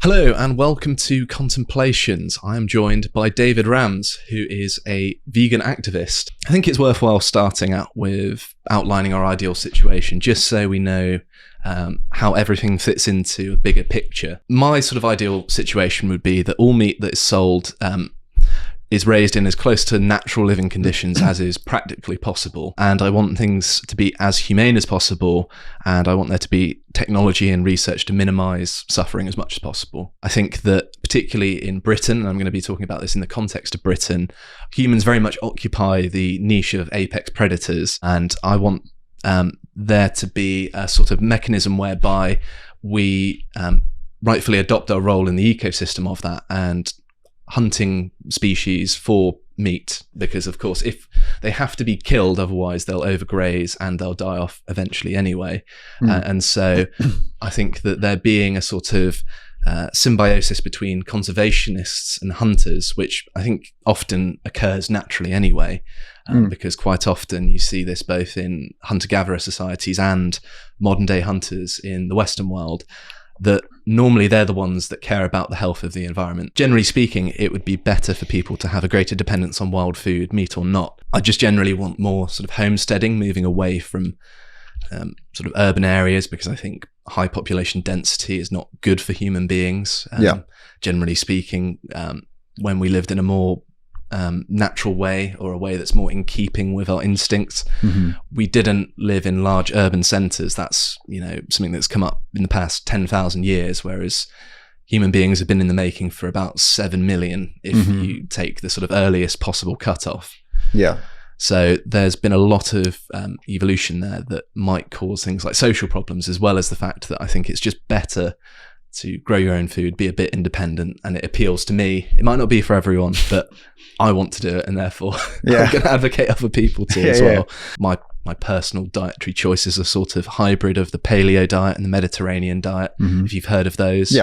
Hello and welcome to Contemplations. I am joined by David Rams, who is a vegan activist. I think it's worthwhile starting out with outlining our ideal situation, just so we know how everything fits into a bigger picture. My sort of ideal situation would be that all meat that is sold is raised in as close to natural living conditions as is practically possible. And I want things to be as humane as possible, and I want there to be technology and research to minimise suffering as much as possible. I think that particularly in Britain, and I'm going to be talking about this in the context of Britain, humans very much occupy the niche of apex predators, and I want there to be a sort of mechanism whereby we rightfully adopt our role in the ecosystem of that and hunting species for meat, because of course if they have to be killed, otherwise they'll overgraze and they'll die off eventually anyway. And so I think that there being a sort of symbiosis between conservationists and hunters, which I think often occurs naturally anyway, because quite often you see this both in hunter-gatherer societies and modern day hunters in the Western world, that normally they're the ones that care about the health of the environment. Generally speaking, it would be better for people to have a greater dependence on wild food, meat or not. I just generally want more sort of homesteading, moving away from sort of urban areas, because I think high population density is not good for human beings. Generally speaking, when we lived in a more natural way, or a way that's more in keeping with our instincts, we didn't live in large urban centres. That's, you know, something that's come up in the past 10,000 years, whereas human beings have been in the making for about 7 million if you take the sort of earliest possible cutoff. So there's been a lot of evolution there that might cause things like social problems, as well as the fact that I think it's just better to grow your own food, be a bit independent, and it appeals to me. It might not be for everyone, but I want to do it, and therefore I'm going to advocate other people to as well. My personal dietary choices are sort of hybrid of the paleo diet and the Mediterranean diet, if you've heard of those.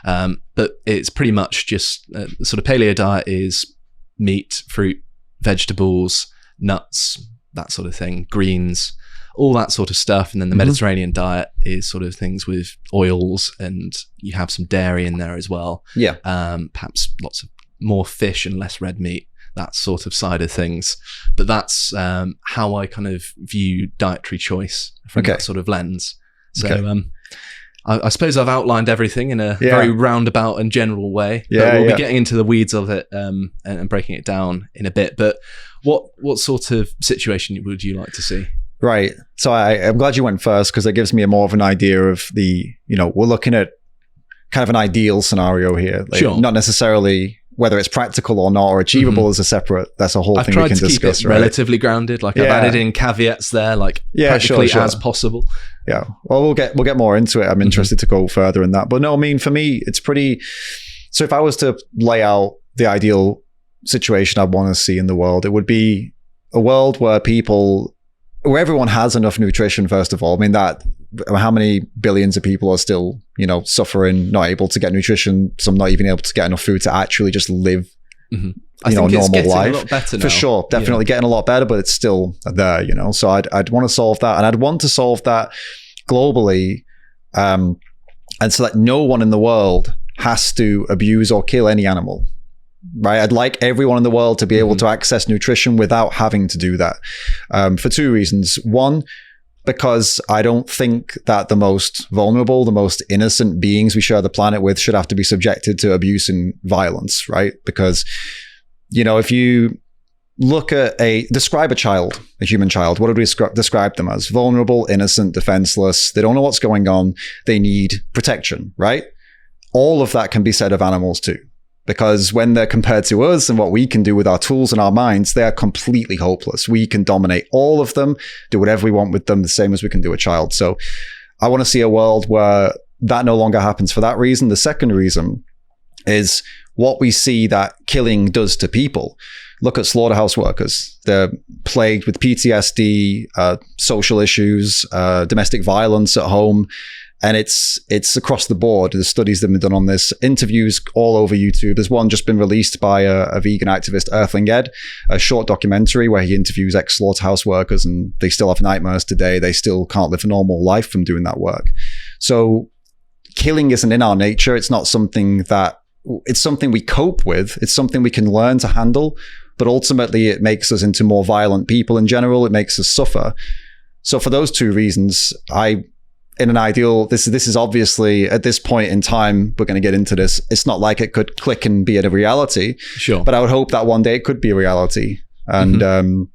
But it's pretty much just sort of paleo diet is meat, fruit, vegetables, nuts, that sort of thing, greens, all that sort of stuff. And then the Mediterranean diet is sort of things with oils, and you have some dairy in there as well. Perhaps lots of more fish and less red meat, that sort of side of things. But that's how I kind of view dietary choice from that sort of lens. So I suppose I've outlined everything in a very roundabout and general way. But we'll be getting into the weeds of it and breaking it down in a bit. But what sort of situation would you like to see? Right. So I'm glad you went first, because it gives me more of an idea of the, you know, we're looking at kind of an ideal scenario here. Like, not necessarily whether it's practical or not, or achievable is that's a whole thing we can discuss. I've tried to keep it relatively grounded. Like I've added in caveats there, like practically as possible. Well, we'll get more into it. I'm interested to go further in that. But no, I mean, for me, it's pretty, so if I was to lay out the ideal situation I'd want to see in the world, it would be a world where everyone has enough nutrition, first of all. I mean, how many billions of people are still, you know, suffering, not able to get nutrition, some not even able to get enough food to actually just live, I think a normal getting life. A lot better now. For sure, definitely getting a lot better, but it's still there, you know. So I'd want to solve that, and I'd want to solve that globally, and so that no one in the world has to abuse or kill any animal. Right, I'd like everyone in the world to be able to access nutrition without having to do that, for two reasons. One, because I don't think that the most vulnerable, the most innocent beings we share the planet with should have to be subjected to abuse and violence, right? Because, you know, if you look at describe a human child, what would we describe them as? Vulnerable, innocent, defenseless. They don't know what's going on. They need protection, right? All of that can be said of animals too. Because when they're compared to us and what we can do with our tools and our minds, they are completely hopeless. We can dominate all of them, do whatever we want with them, the same as we can do a child. So I want to see a world where that no longer happens for that reason. The second reason is what we see that killing does to people. Look at slaughterhouse workers. They're plagued with PTSD, social issues, domestic violence at home. And it's across the board. There's studies that have been done on this, interviews all over YouTube. There's one just been released by a vegan activist, Earthling Ed, a short documentary where he interviews ex-slaughterhouse workers, and they still have nightmares today. They still can't live a normal life from doing that work. So killing isn't in our nature. It's not something that, it's something we cope with. It's something we can learn to handle, but ultimately it makes us into more violent people in general. It makes us suffer. So for those two reasons, in an ideal, this is obviously at this point in time, we're going to get into this. It's not like it could click and be a reality. Sure. But I would hope that one day it could be a reality. And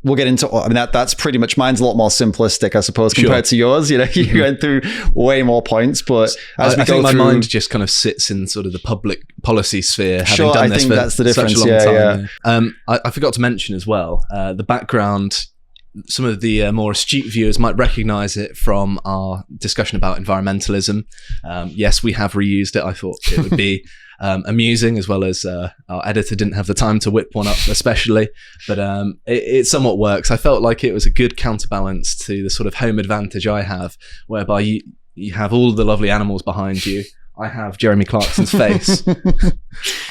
we'll get into, I mean, that's pretty much, mine's a lot more simplistic, I suppose, compared to yours. You know, you went through way more points, but as we I go think my through, mind just kind of sits in sort of the public policy sphere, having Sure, done I this think for that's the difference. such a long time. Yeah. I forgot to mention as well, the background. Some of the more astute viewers might recognize it from our discussion about environmentalism. Yes, we have reused it. I thought it would be amusing, as well as our editor didn't have the time to whip one up especially, but it somewhat works. I felt like it was a good counterbalance to the sort of home advantage I have, whereby you have all the lovely animals behind you. I have Jeremy Clarkson's face.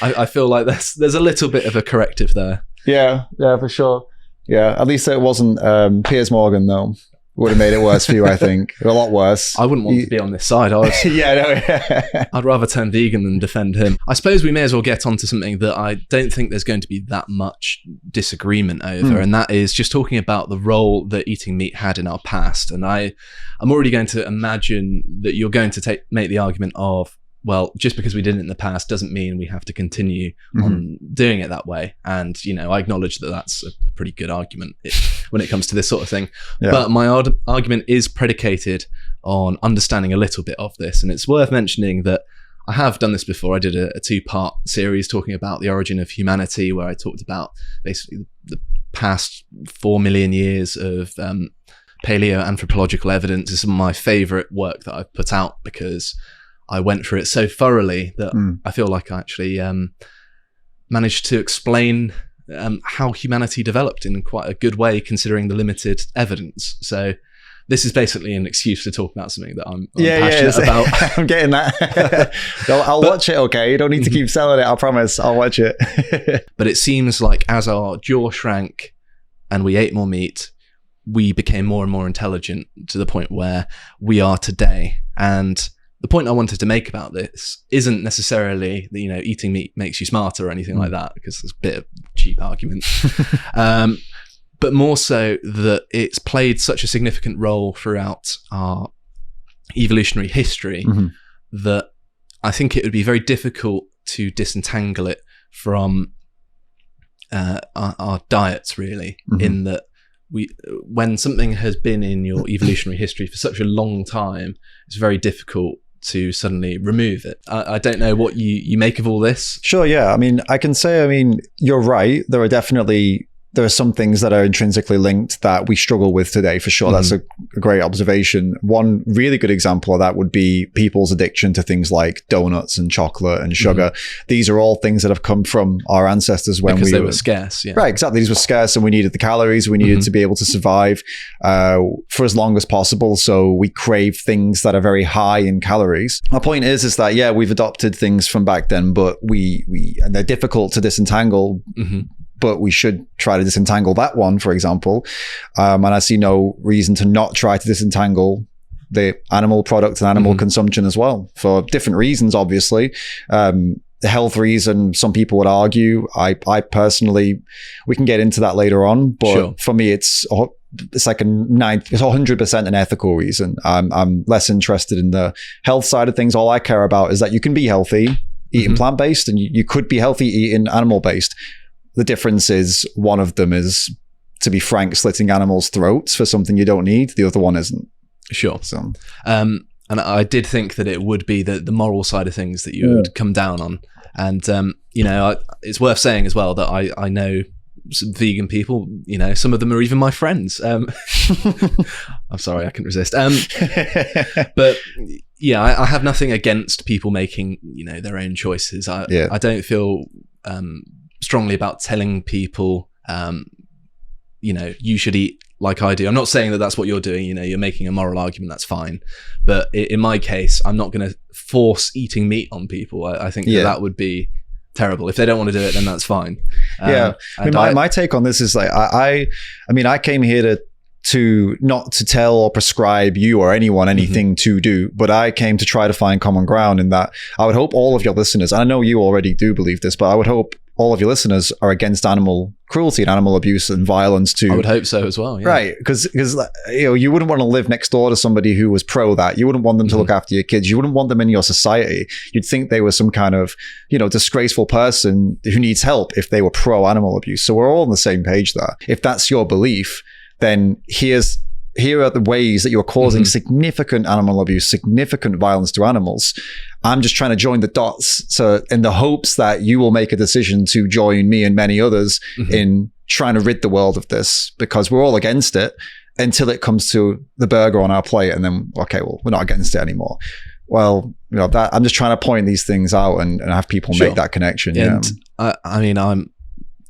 I feel like there's a little bit of a corrective there. Yeah, for sure. Yeah, at least it wasn't Piers Morgan, though. Would have made it worse for you, I think. A lot worse. I wouldn't want to be on this side. I'd rather turn vegan than defend him. I suppose we may as well get onto something that I don't think there's going to be that much disagreement over, and that is just talking about the role that eating meat had in our past. And I'm already going to imagine that you're going to make the argument of, well, just because we did it in the past doesn't mean we have to continue on doing it that way. And, you know, I acknowledge that that's a pretty good argument when it comes to this sort of thing. Yeah. But my argument is predicated on understanding a little bit of this. And it's worth mentioning that I have done this before. I did a 2-part series talking about the origin of humanity, where I talked about basically the past 4 million years of paleoanthropological evidence. It's some of my favorite work that I've put out, because I went through it so thoroughly that I feel like I actually managed to explain how humanity developed in quite a good way, considering the limited evidence. So this is basically an excuse to talk about something that I'm passionate about. I'm getting that. I'll watch it, okay? You don't need to keep selling it, I promise. I'll watch it. But it seems like as our jaw shrank and we ate more meat, we became more and more intelligent to the point where we are today. And the point I wanted to make about this isn't necessarily that, you know, eating meat makes you smarter or anything like that, because it's a bit of a cheap argument. But more so that it's played such a significant role throughout our evolutionary history that I think it would be very difficult to disentangle it from our diets, really, in that when something has been in your evolutionary history for such a long time, it's very difficult to suddenly remove it. I don't know what you make of all this. Sure, yeah. I mean, I can say, you're right. There are some things that are intrinsically linked that we struggle with today, for sure. That's a great observation. One really good example of that would be people's addiction to things like donuts and chocolate and sugar. These are all things that have come from our ancestors when they were scarce. Yeah. Right, exactly. These were scarce and we needed the calories. We needed to be able to survive for as long as possible. So we crave things that are very high in calories. My point is that, yeah, we've adopted things from back then, but and they're difficult to disentangle. But we should try to disentangle that one, for example. And I see no reason to not try to disentangle the animal product and animal consumption as well, for different reasons, obviously. The health reason, some people would argue. I personally, we can get into that later on, but for me, it's like it's 100% an ethical reason. I'm less interested in the health side of things. All I care about is that you can be healthy eating plant-based, and you could be healthy eating animal-based. The difference is one of them is, to be frank, slitting animals' throats for something you don't need. The other one isn't. Sure. So, and I did think that it would be the moral side of things that you would come down on. And, you know, it's worth saying as well that I know some vegan people, you know, some of them are even my friends. I'm sorry, I couldn't resist. But yeah, I have nothing against people making, you know, their own choices. I don't feel strongly about telling people, you know, you should eat like I do. I'm not saying that that's what you're doing. You know, you're making a moral argument. That's fine. But in my case, I'm not going to force eating meat on people. I think that would be terrible. If they don't want to do it, then that's fine. I mean, my take on this is like, I mean, I came here to not to tell or prescribe you or anyone anything to do, but I came to try to find common ground in that. I would hope all of your listeners, and I know you already do believe this, but I would hope all of your listeners are against animal cruelty and animal abuse and violence too. I would hope so as well. Yeah. Right. Because you wouldn't want to live next door to somebody who was pro that. You wouldn't want them to look after your kids. You wouldn't want them in your society. You'd think they were some kind of, disgraceful person who needs help if they were pro animal abuse. So we're all on the same page there. If that's your belief, then here are the ways that you're causing significant animal abuse, significant violence to animals. I'm just trying to join the dots. So in the hopes that you will make a decision to join me and many others in trying to rid the world of this, because we're all against it until it comes to the burger on our plate. And then, okay, well, we're not against it anymore. Well, that I'm just trying to point these things out and have people make that connection. And I mean, I'm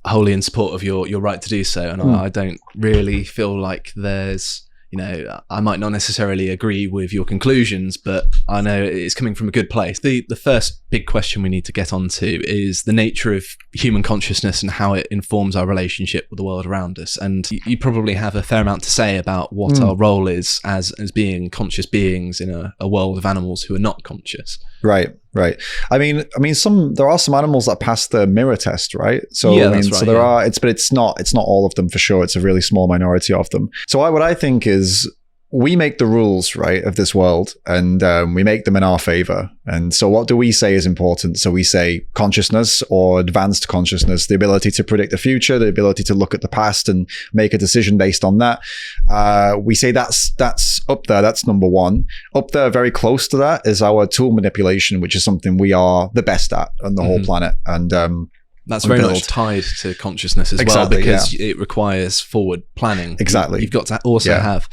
wholly in support of your right to do so. And I don't really feel like there's, I might not necessarily agree with your conclusions, but I know it's coming from a good place. The first big question we need to get onto is the nature of human consciousness and how it informs our relationship with the world around us. And you probably have a fair amount to say about what our role is as being conscious beings in a world of animals who are not conscious. Right. I mean, there are some animals that pass the mirror test, right? So that's right, so there are. But it's not all of them for sure. It's a really small minority of them. So what I think is we make the rules, right, of this world, and we make them in our favor. And so what do we say is important? So we say consciousness or advanced consciousness, the ability to predict the future, the ability to look at the past and make a decision based on that. We say that's up there. That's number one. Up there, very close to that, is our tool manipulation, which is something we are the best at on the whole planet. And that's very much tied to consciousness as well, because it requires forward planning. Exactly. You've got to also have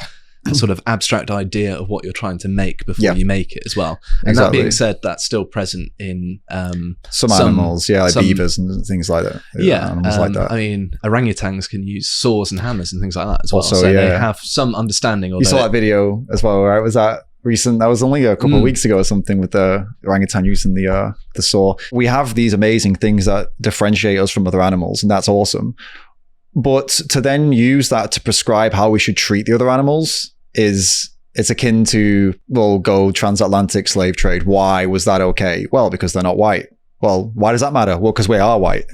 a sort of abstract idea of what you're trying to make before you make it as well. And that being said, that's still present in some animals, like beavers and things like that. Animals like that. I mean, orangutans can use saws and hammers and things like that as well. Also, so they have some understanding of it. You saw that video as well, right? Was that recent? That was only a couple of weeks ago or something, with the orangutan using the saw. We have these amazing things that differentiate us from other animals, and that's awesome. But to then use that to prescribe how we should treat the other animals it's akin to, well, go transatlantic slave trade. Why was that okay? Well, because they're not white. Well, why does that matter? Well, because we are white.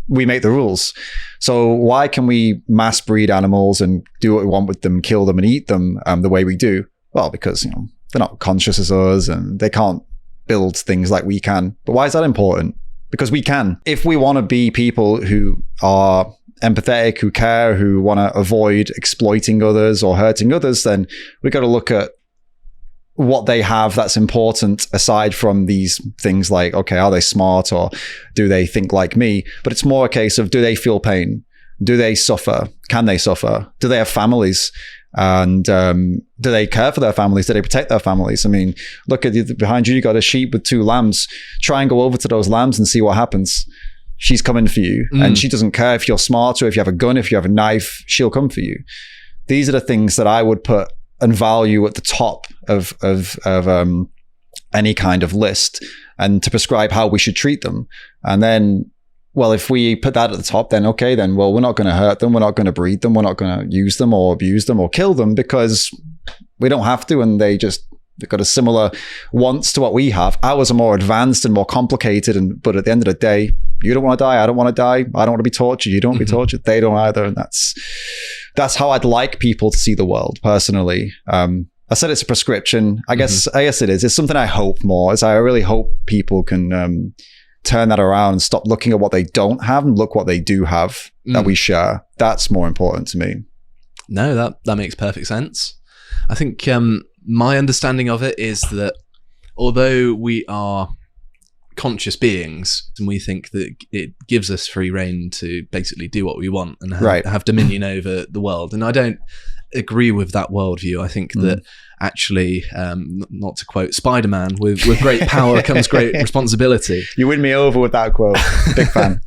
We make the rules. So why can we mass breed animals and do what we want with them, kill them and eat them the way we do? Well, because they're not conscious as us and they can't build things like we can. But why is that important? Because we can. If we want to be people who are empathetic, who care, who want to avoid exploiting others or hurting others, then we've got to look at what they have that's important aside from these things like, okay, are they smart or do they think like me? But it's more a case of, do they feel pain? Do they suffer? Can they suffer? Do they have families? And do they care for their families? Do they protect their families? I mean, look at behind you, you got a sheep with 2 lambs. Try and go over to those lambs and see what happens. She's coming for you, and she doesn't care if you're smart or if you have a gun, if you have a knife, she'll come for you. These are the things that I would put and value at the top of any kind of list, and to prescribe how we should treat them. And then, well, if we put that at the top, then okay, then, well, we're not going to hurt them. We're not going to breed them. We're not going to use them or abuse them or kill them, because we don't have to. And they've got a similar wants to what we have. Ours are more advanced and more complicated. But at the end of the day, you don't want to die. I don't want to die. I don't want to be tortured. You don't want to be tortured. They don't either. And that's how I'd like people to see the world personally. I said it's a prescription. I guess it is. It's something I hope more. I really hope people can turn that around and stop looking at what they don't have and look what they do have that we share. That's more important to me. No, that makes perfect sense. I think my understanding of it is that although we are conscious beings and we think that it gives us free reign to basically do what we want and have dominion over the world, and I don't agree with that worldview. I think that actually, not to quote Spider-Man, with great power comes great responsibility. You win me over with that quote. Big fan.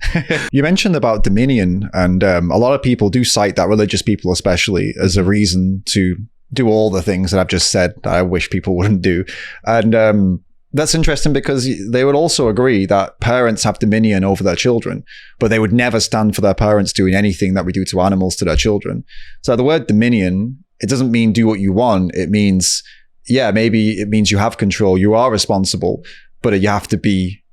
You mentioned about dominion, and a lot of people do cite that, religious people especially, as a reason to do all the things that I've just said that I wish people wouldn't do. And That's interesting because they would also agree that parents have dominion over their children, but they would never stand for their parents doing anything that we do to animals to their children. So the word dominion, it doesn't mean do what you want. It means, yeah, maybe it means you have control. You are responsible, but you have to be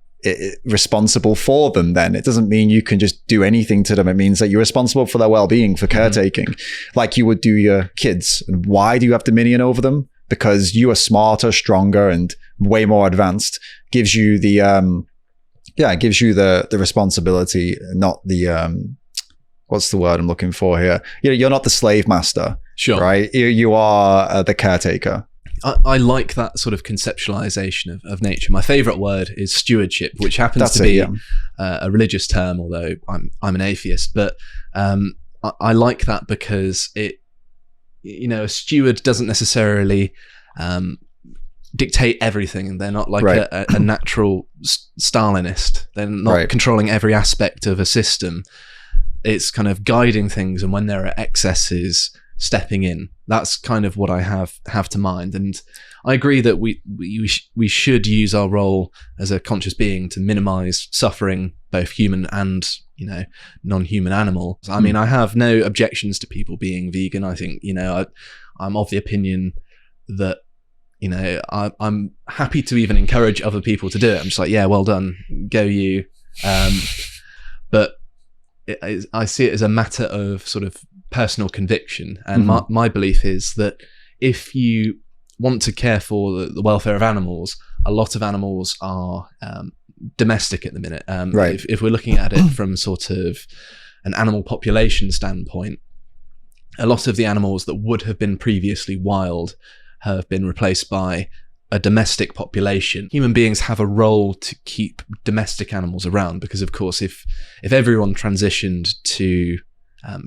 responsible for them then. It doesn't mean you can just do anything to them. It means that you're responsible for their well-being, for caretaking, like you would do your kids. And why do you have dominion over them? Because you are smarter, stronger, and way more advanced. Gives you the responsibility, not the what's the word I'm looking for here? You're not the slave master, sure, right? You are the caretaker. I like that sort of conceptualization of nature. My favorite word is stewardship, which happens to be a religious term, although I'm an atheist. But I like that because it, a steward doesn't necessarily dictate everything, and they're not like a natural Stalinist. They're not controlling every aspect of a system. It's kind of guiding things, and when there are excesses, stepping in. That's kind of what I have to mind. And I agree that we should use our role as a conscious being to minimize suffering, both human and non-human animals. I mean, I have no objections to people being vegan. I think I'm of the opinion that I'm happy to even encourage other people to do it. I'm just like, yeah, well done, go you. But I see it as a matter of sort of personal conviction, and my belief is that if you want to care for the welfare of animals, a lot of animals are domestic at the minute. If we're looking at it from sort of an animal population standpoint, a lot of the animals that would have been previously wild have been replaced by a domestic population. Human beings have a role to keep domestic animals around, because of course if everyone transitioned to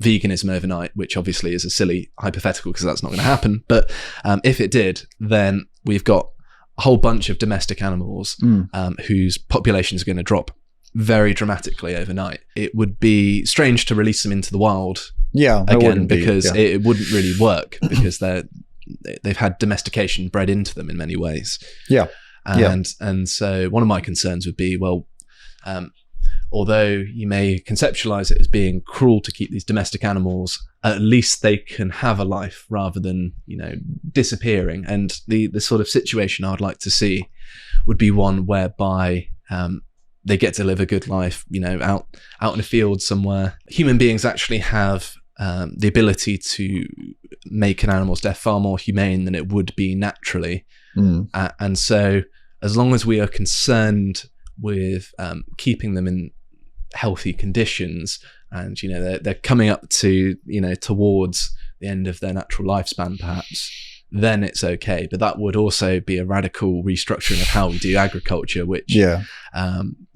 veganism overnight, which obviously is a silly hypothetical because that's not going to happen, but if it did, then we've got a whole bunch of domestic animals whose populations are going to drop very dramatically overnight. It would be strange to release them into the wild again, because it wouldn't really work, because they've had domestication bred into them in many ways. And so one of my concerns would be, well, although you may conceptualize it as being cruel to keep these domestic animals, at least they can have a life rather than, disappearing. And the sort of situation I'd like to see would be one whereby they get to live a good life, out in a field somewhere. Human beings actually have the ability to make an animal's death far more humane than it would be naturally. And so as long as we are concerned with keeping them in healthy conditions, and they're coming up to towards the end of their natural lifespan perhaps, then it's okay. But that would also be a radical restructuring of how we do agriculture, which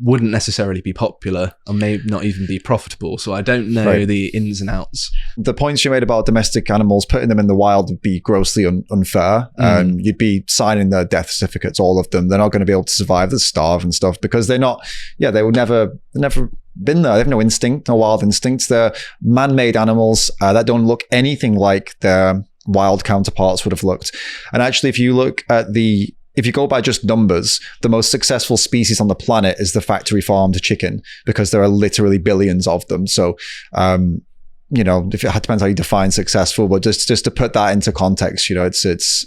wouldn't necessarily be popular and may not even be profitable. So I don't know the ins and outs. The points you made about domestic animals, putting them in the wild would be grossly unfair. You'd be signing their death certificates, all of them. They're not going to be able to survive, they starve and stuff, because they're not, they would never been there. They have no instinct, no wild instincts. They're man-made animals that don't look anything like their wild counterparts would have looked. And actually, if you go by just numbers, the most successful species on the planet is the factory farmed chicken, because there are literally billions of them. So, if it depends how you define successful, but just to put that into context, it's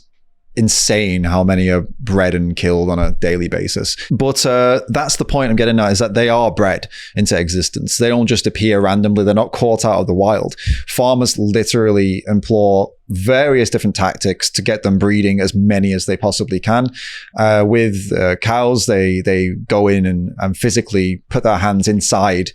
insane how many are bred and killed on a daily basis. But that's the point I'm getting at, is that they are bred into existence. They don't just appear randomly. They're not caught out of the wild. Farmers literally employ various different tactics to get them breeding as many as they possibly can. With cows, they go in and physically put their hands inside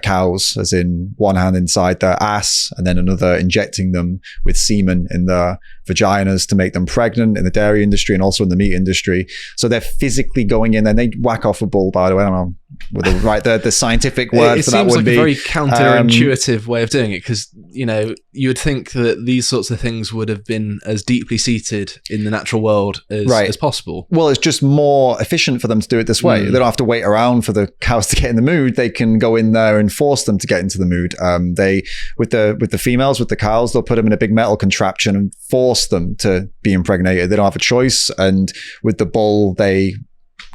cows, as in one hand inside their ass and then another injecting them with semen in their vaginas to make them pregnant, in the dairy industry and also in the meat industry. So they're physically going in, and they whack off a bull, by the way. I don't know what the scientific word for that would be. It seems like a very counterintuitive way of doing it, because you would think that these sorts of things would have been as deeply seated in the natural world as possible. Well, it's just more efficient for them to do it this way. They don't have to wait around for the cows to get in the mood. They can go in there and force them to get into the mood. They with the females, with the cows, they'll put them in a big metal contraption and force them to be impregnated. They don't have a choice. And with the bull, they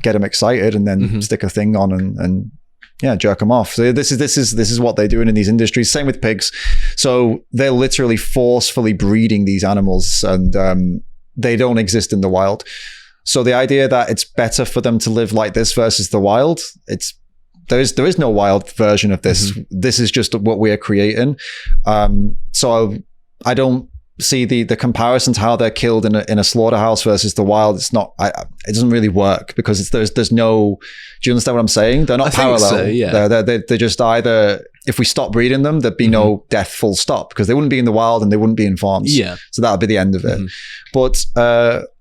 get them excited and then stick a thing on and jerk them off. So this is what they're doing in these industries. Same with pigs. So they're literally forcefully breeding these animals, and they don't exist in the wild. So the idea that it's better for them to live like this versus the wild, there is no wild version of this. This is just what we are creating. So I don't see the comparison to how they're killed in a slaughterhouse versus the wild. It's not. It doesn't really work because there's no. Do you understand what I'm saying? They're not parallel. So, yeah. They're just either. If we stop breeding them, there'd be no death, full stop, because they wouldn't be in the wild and they wouldn't be in farms. Yeah. So that would be the end of it. But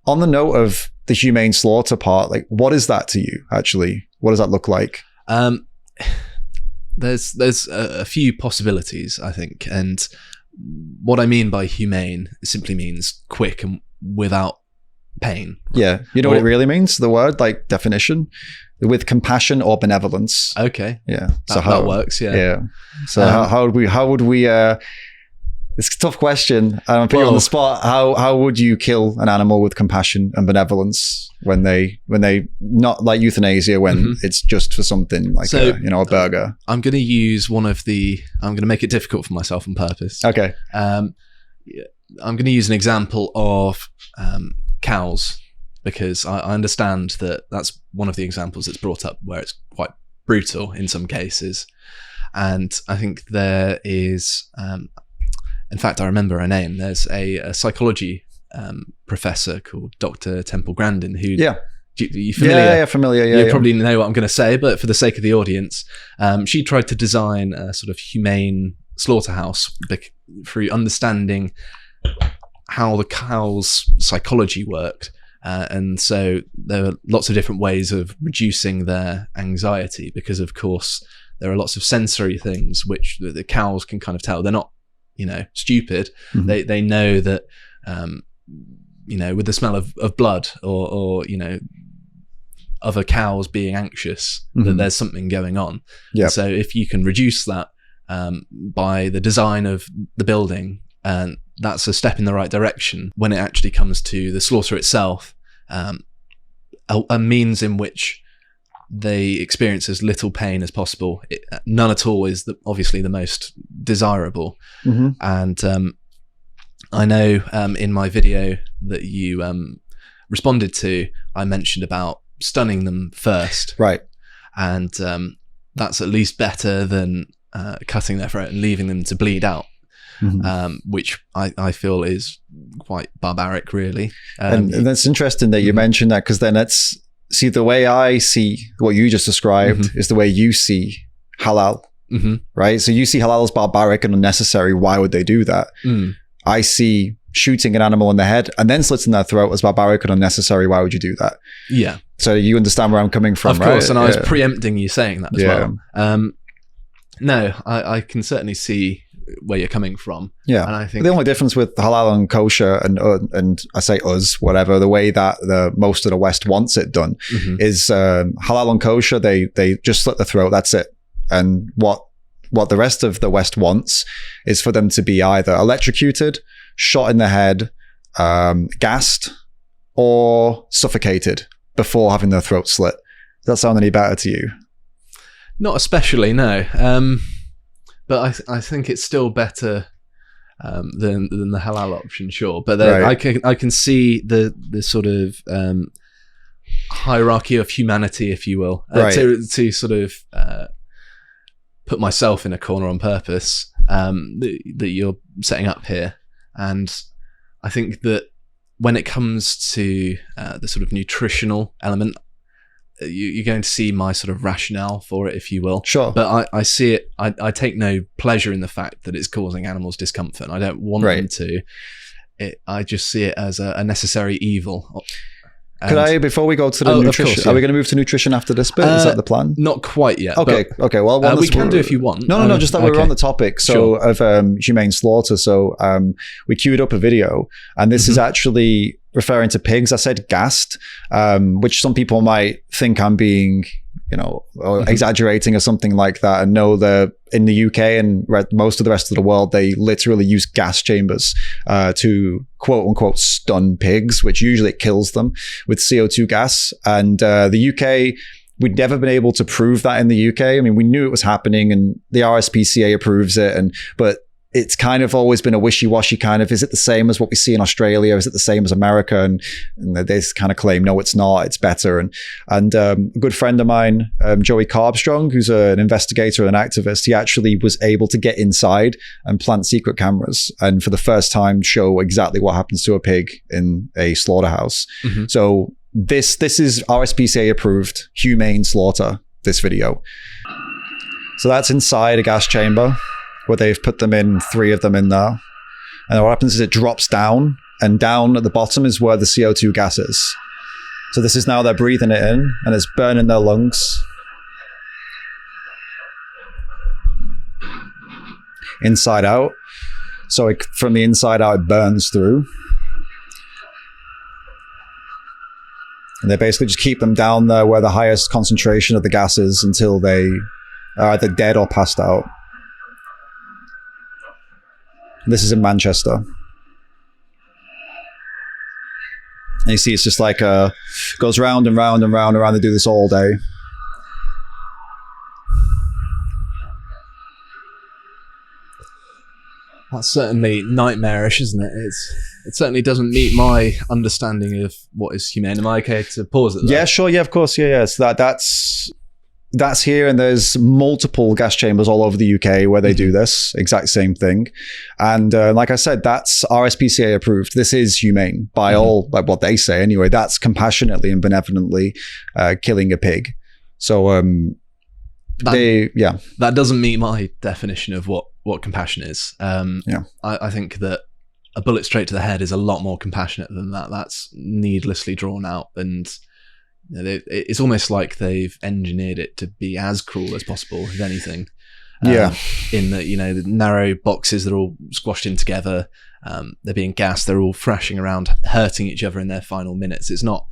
on the note of the humane slaughter part, like, what is that to you? Actually, what does that look like? There's a few possibilities, I think, and what I mean by humane simply means quick and without pain. Right? Yeah, you know what it really means? The word, like, definition, with compassion or benevolence. Okay. Yeah. That works. Yeah. Yeah. So how would we? It's a tough question. I'm putting you on the spot. How would you kill an animal with compassion and benevolence when they not like euthanasia, when it's just for something like a burger? I'm going to use I'm going to make it difficult for myself on purpose. Okay. I'm going to use an example of cows, because I understand that that's one of the examples that's brought up where it's quite brutal in some cases, and I think there is. In fact, I remember her name. There's a psychology professor called Dr. Temple Grandin, who... Yeah. You familiar? Yeah, familiar. Yeah, you probably know what I'm going to say, but for the sake of the audience, she tried to design a sort of humane slaughterhouse through understanding how the cow's psychology worked. And so there are lots of different ways of reducing their anxiety, because, of course, there are lots of sensory things which the cows can kind of tell. They're not stupid. They know that with the smell of blood or other cows being anxious, that there's something going on. Yeah. So if you can reduce that by the design of the building, and that's a step in the right direction. When it actually comes to the slaughter itself, a means in which they experience as little pain as possible. None at all is obviously the most desirable. And I know in my video that you responded to, I mentioned about stunning them first. Right. And that's at least better than cutting their throat and leaving them to bleed out. Which I feel is quite barbaric, really. And that's interesting that you mentioned that, because then it's... See, the way I see what you just described is the way you see halal, right? So you see halal as barbaric and unnecessary. Why would they do that? I see shooting an animal in the head and then slitting their throat as barbaric and unnecessary. Why would you do that? Yeah. So you understand where I'm coming from, right? Of course, and I was preempting you saying that as well. No, I can certainly see where you're coming from. Yeah. And I think the only difference with halal and kosher and I say us, whatever, the way that most of the West wants it done is halal and kosher, they just slit the throat, that's it. And what the rest of the West wants is for them to be either electrocuted, shot in the head, gassed, or suffocated before having their throat slit. Does that sound any better to you? Not especially, no. But I think it's still better than the halal option, sure. But I can see the sort of hierarchy of humanity, if you will, to sort of put myself in a corner on purpose that you're setting up here. And I think that when it comes to the sort of nutritional element, you're going to see my sort of rationale for it, if you will. Sure. But I see it, I take no pleasure in the fact that it's causing animals discomfort. And I don't want them to. I just see it as a necessary evil. Could I, before we go to the nutrition, course, are we going to move to nutrition after this bit? Is that the plan? Not quite yet. Okay. Well, we can do if you want. No, just that we're on the topic. So of humane slaughter. So we queued up a video, and this is actually referring to pigs. I said gassed, which some people might think I'm being or exaggerating or something like that, and know that in the UK and most of the rest of the world, they literally use gas chambers to quote unquote stun pigs, which usually kills them with CO2 gas. And the UK, we'd never been able to prove that in the UK. I mean, we knew it was happening, and the RSPCA approves it, but it's kind of always been a wishy-washy kind of, is it the same as what we see in Australia? Is it the same as America? And they kind of claim, no, it's not, it's better. And a good friend of mine, Joey Carbstrong, who's an investigator and an activist, he actually was able to get inside and plant secret cameras, and for the first time show exactly what happens to a pig in a slaughterhouse. Mm-hmm. So this is RSPCA approved humane slaughter, this video. So that's inside a gas chamber, where they've put them in, 3 of them in there. And what happens is it drops down, and down at the bottom is where the CO2 gas is. So this is now they're breathing it in, and it's burning their lungs. Inside out. So from the inside out, it burns through. And they basically just keep them down there where the highest concentration of the gas is until they are either dead or passed out. This is in Manchester. And you see it's just like goes round and round and round and round. They do this all day. That's certainly nightmarish, isn't it? It certainly doesn't meet my understanding of what is humane. Am I okay to pause it there? Yeah, sure. Yeah, of course. Yeah. So that's here, and there's multiple gas chambers all over the UK where they do this exact same thing. And like I said, that's RSPCA approved. This is humane by all, like what they say anyway. That's compassionately and benevolently killing a pig. So that doesn't meet my definition of what compassion is. I think that a bullet straight to the head is a lot more compassionate than that. That's needlessly drawn out, and it's almost like they've engineered it to be as cruel as possible, if anything. In that, the narrow boxes that are all squashed in together, they're being gassed, they're all thrashing around, hurting each other in their final minutes. It's not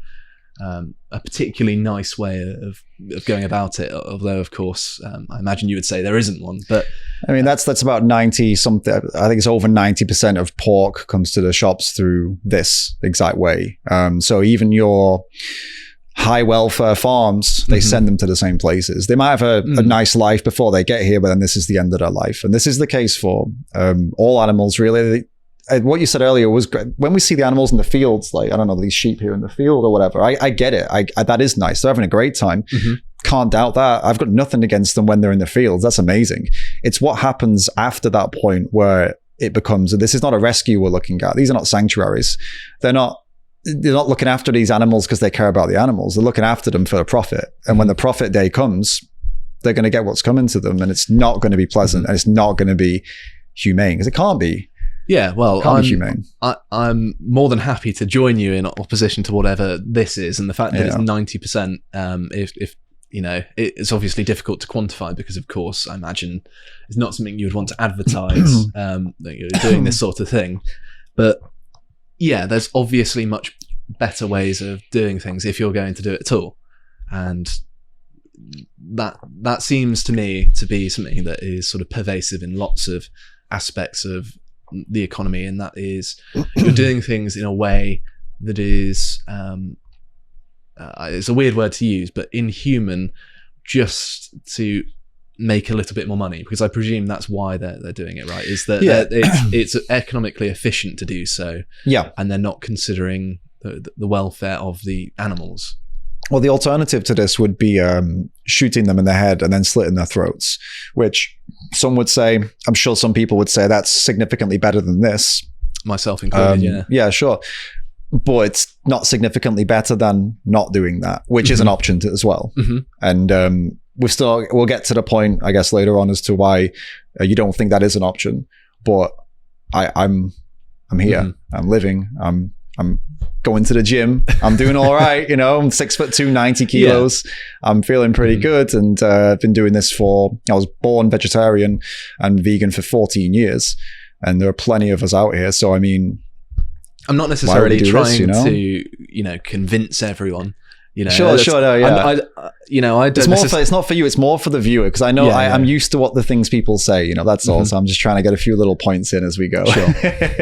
a particularly nice way of going about it, although of course I imagine you would say there isn't one. But I mean, that's about 90 something. I think it's over 90% of pork comes to the shops through this exact way. So even your high welfare farms, they send them to the same places. They might have a nice life before they get here, but then this is the end of their life. And this is the case for all animals, really. What you said earlier was great. When we see the animals in the fields, like, I don't know, these sheep here in the field or whatever, I get it. That is nice. They're having a great time. Can't doubt that. I've got nothing against them when they're in the fields. That's amazing. It's what happens after that point where it becomes, this is not a rescue we're looking at. These are not sanctuaries. They're not looking after these animals because they care about the animals. They're looking after them for a profit. And when the profit day comes, they're going to get what's coming to them, and it's not going to be pleasant, and it's not going to be humane, because it can't be. Yeah, well, can't be humane. I'm more than happy to join you in opposition to whatever this is, and the fact that it's 90%. If it's obviously difficult to quantify, because of course I imagine it's not something you would want to advertise that you're doing this sort of thing. But yeah, there's obviously much better ways of doing things if you're going to do it at all, and that seems to me to be something that is sort of pervasive in lots of aspects of the economy, and that is you're doing things in a way that is it's a weird word to use, but inhuman, just to make a little bit more money, because I presume that's why they're doing it, right? Is that it's economically efficient to do so, and they're not considering the welfare of the animals. Well, the alternative to this would be shooting them in the head and then slitting their throats, which some would say, I'm sure some people would say, that's significantly better than this. Myself included, Yeah, sure. But it's not significantly better than not doing that, which is an option as well. And we'll get to the point, I guess, later on as to why you don't think that is an option. But I'm here. I'm living. I'm going to the gym. I'm doing all right. I'm 6'2", 90 kilos. I'm feeling pretty good. And I've been doing this I was born vegetarian and vegan for 14 years. And there are plenty of us out here. So, I mean, I'm not necessarily trying to, convince everyone You know, Sure, no, yeah. I don't. It's not for you. It's more for the viewer, because I know I'm used to what the things people say. That's all. So I'm just trying to get a few little points in as we go. Sure.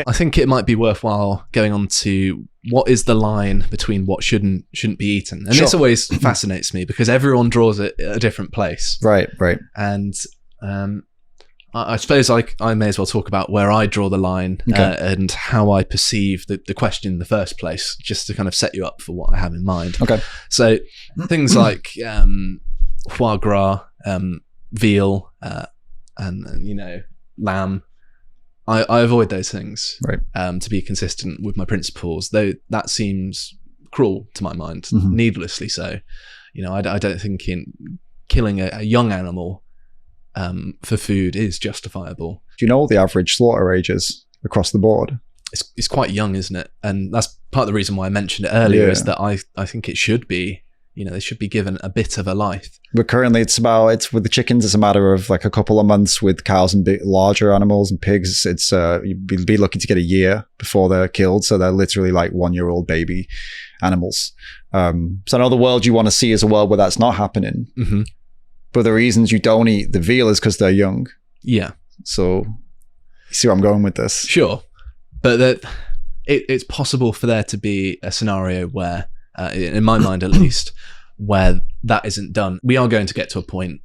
I think it might be worthwhile going on to what is the line between what shouldn't be eaten, and this always fascinates me because everyone draws it at a different place. Right. And I suppose I may as well talk about where I draw the line and how I perceive the question in the first place, just to kind of set you up for what I have in mind. Okay. So things like foie gras, veal, and lamb, I avoid those things. Right. To be consistent with my principles, though that seems cruel to my mind, needlessly so. I don't think killing a young animal for food is justifiable. Do you know what the average slaughter age is across the board? It's quite young, isn't it? And that's part of the reason why I mentioned it earlier, is that I think it should be, they should be given a bit of a life. But currently it's with the chickens, it's a matter of like a couple of months. With cows and larger animals and pigs, it's you'd be lucky to get a year before they're killed. So they're literally like 1-year-old baby animals. So I know the world you want to see is a world where that's not happening. Mm-hmm. But the reasons you don't eat the veal is because they're young. Yeah. So you see where I'm going with this? Sure. But it's possible for there to be a scenario where, in my mind at least, where that isn't done. We are going to get to a point,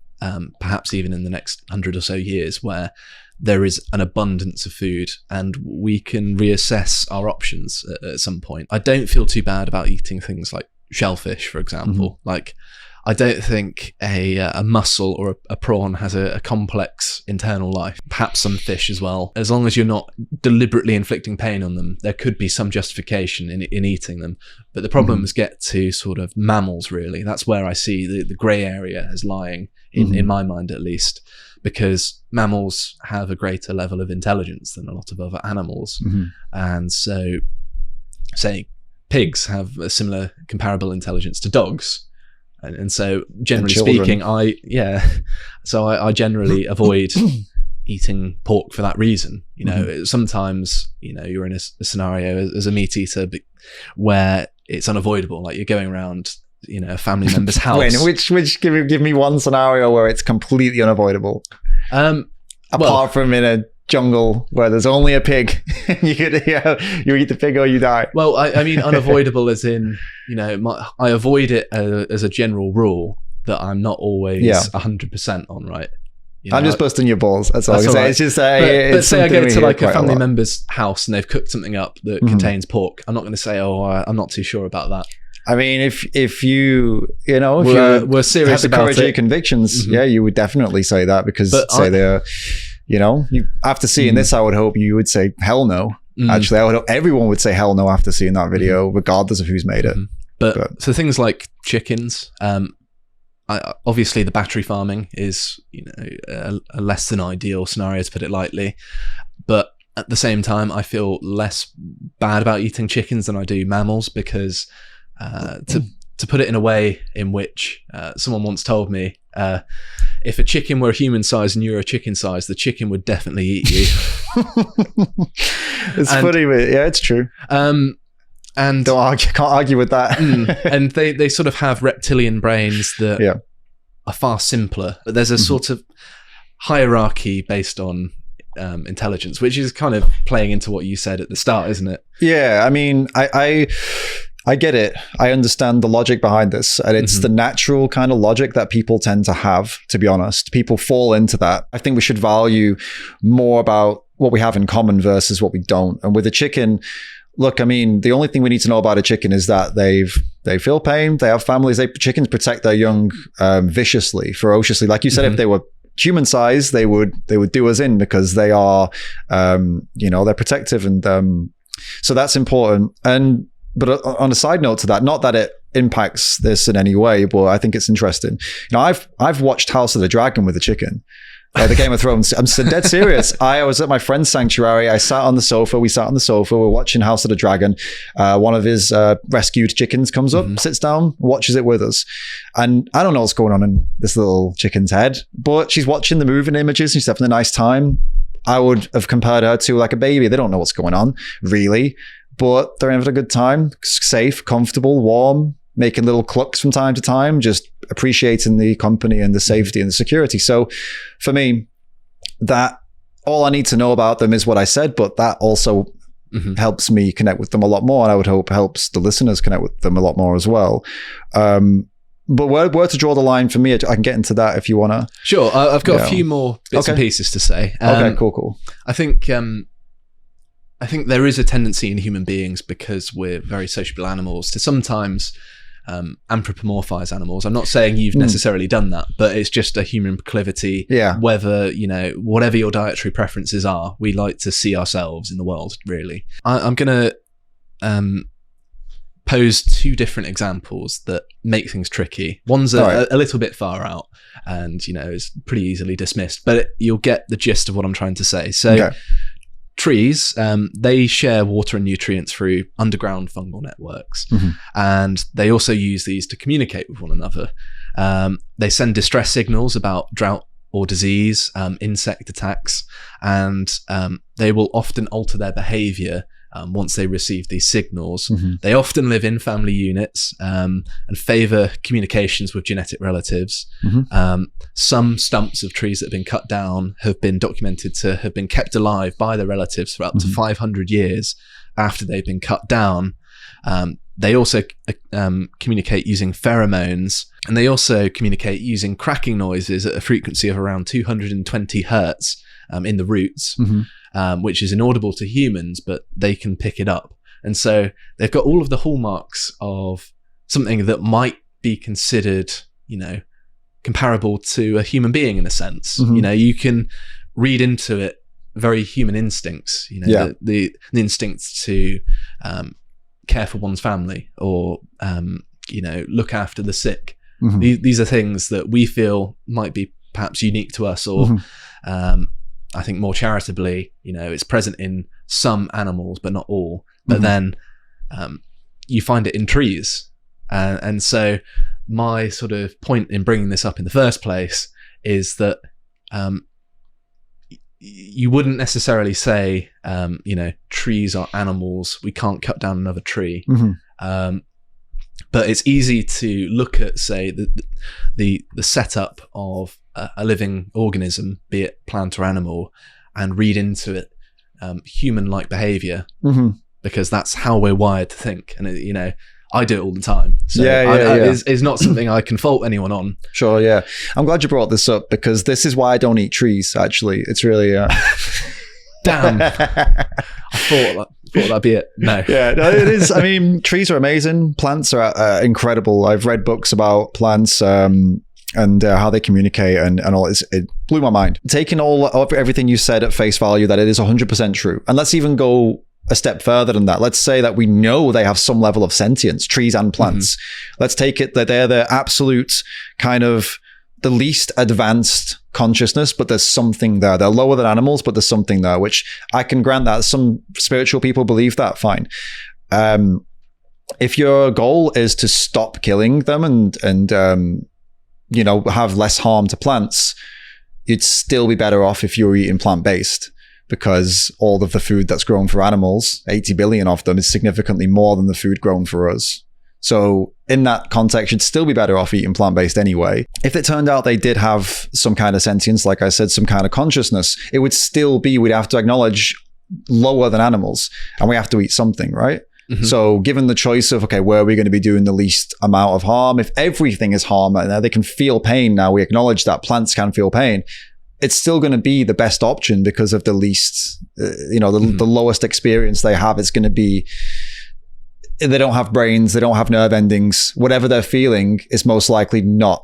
perhaps even in the next 100 or so years, where there is an abundance of food and we can reassess our options at some point. I don't feel too bad about eating things like shellfish, for example. Like, I don't think a mussel or a prawn has a complex internal life. Perhaps some fish as well. As long as you're not deliberately inflicting pain on them, there could be some justification in eating them. But the problems get to sort of mammals, really. That's where I see the grey area as lying, in my mind at least, because mammals have a greater level of intelligence than a lot of other animals. And so, say, pigs have a similar comparable intelligence to dogs. And so, generally speaking, I generally avoid eating pork for that reason. Sometimes, you're in a scenario as a meat eater where it's unavoidable. Like, you're going around, a family member's house. Wait, which give me one scenario where it's completely unavoidable. Apart from in a jungle where there's only a pig, you eat the pig or you die. Well, I mean unavoidable as in, I avoid it as a general rule that I'm not always 100% on, right? I'm just busting your balls. That's all I can say. It's just but say I go to like a family member's house and they've cooked something up that contains pork. I'm not going to say, I'm not too sure about that. I mean, if you we're serious about the courage of your convictions, you would definitely say that, because they're. After seeing this, I would hope you would say hell no. Actually, I would hope everyone would say hell no after seeing that video, regardless of who's made it. But so things like chickens, obviously the battery farming is a less than ideal scenario, to put it lightly. But at the same time, I feel less bad about eating chickens than I do mammals, because to put it in a way in which someone once told me, if a chicken were human size and you were a chicken size, the chicken would definitely eat you. It's funny, but it's true. And can't argue with that. And they sort of have reptilian brains that are far simpler, but there's a sort of hierarchy based on intelligence, which is kind of playing into what you said at the start, isn't it? Yeah, I mean, I get it. I understand the logic behind this. And it's the natural kind of logic that people tend to have, to be honest. People fall into that. I think we should value more about what we have in common versus what we don't. And with a chicken, look, I mean, the only thing we need to know about a chicken is that they feel pain, they have families. Chickens protect their young viciously, ferociously. Like you said, if they were human size, they would do us in, because they are, they're protective. And so that's important. But on a side note to that, not that it impacts this in any way, but I think it's interesting. I've watched House of the Dragon with a chicken, the Game of Thrones. I'm dead serious. I was at my friend's sanctuary. I sat on the sofa. We sat on the sofa. We're watching House of the Dragon. One of his rescued chickens comes up, sits down, watches it with us. And I don't know what's going on in this little chicken's head, but she's watching the moving images and she's having a nice time. I would have compared her to like a baby. They don't know what's going on, really. But they're having a good time, safe, comfortable, warm, making little clucks from time to time, just appreciating the company and the safety and the security. So for me, that all I need to know about them is what I said, but that also helps me connect with them a lot more. And I would hope helps the listeners connect with them a lot more as well. But where to draw the line for me, I can get into that if you want to. Sure. I've got a few more bits and pieces to say. Okay, cool. I think there is a tendency in human beings, because we're very sociable animals, to sometimes anthropomorphize animals. I'm not saying you've necessarily done that, but it's just a human proclivity. Yeah. Whether, whatever your dietary preferences are, we like to see ourselves in the world, really. I'm going to pose two different examples that make things tricky. One's a little bit far out and, is pretty easily dismissed, but you'll get the gist of what I'm trying to say. So trees, they share water and nutrients through underground fungal networks. And they also use these to communicate with one another. They send distress signals about drought or disease, insect attacks, and they will often alter their behavior once they receive these signals. They often live in family units and favor communications with genetic relatives. Some stumps of trees that have been cut down have been documented to have been kept alive by their relatives for up to 500 years after they've been cut down. They also communicate using pheromones, and they also communicate using cracking noises at a frequency of around 220 hertz in the roots. Which is inaudible to humans, but they can pick it up. And so they've got all of the hallmarks of something that might be considered, comparable to a human being in a sense. You can read into it very human instincts, the instincts to care for one's family or, look after the sick. These are things that we feel might be perhaps unique to us, or I think more charitably, it's present in some animals, but not all. But then you find it in trees. And so my sort of point in bringing this up in the first place is that you wouldn't necessarily say, trees are animals. We can't cut down another tree. But it's easy to look at, say, the setup of a living organism, be it plant or animal, and read into it human-like behavior, because that's how we're wired to think. And I do it all the time. So it's not something I can fault anyone on. Sure, yeah. I'm glad you brought this up, because this is why I don't eat trees. Actually, it's really damn. I thought that'd be it. No. Yeah, no, it is. I mean, trees are amazing. Plants are incredible. I've read books about plants and how they communicate and all. It blew my mind. Taking everything you said at face value, that it is 100% true. And let's even go a step further than that. Let's say that we know they have some level of sentience, trees and plants. Let's take it that they're the absolute kind of the least advanced consciousness, but there's something there. They're lower than animals, but there's something there, which I can grant that. Some spiritual people believe that, fine. If your goal is to stop killing them and have less harm to plants, you'd still be better off if you're eating plant-based, because all of the food that's grown for animals, 80 billion of them, is significantly more than the food grown for us. So in that context, you'd still be better off eating plant-based anyway. If it turned out they did have some kind of sentience, like I said, some kind of consciousness, it would still be, we'd have to acknowledge, lower than animals, and we have to eat something, right? So given the choice of, okay, where are we going to be doing the least amount of harm? If everything is harm, and they can feel pain now, we acknowledge that plants can feel pain, it's still going to be the best option because of the least, the lowest experience they have. It's going to be, they don't have brains, they don't have nerve endings. Whatever they're feeling is most likely not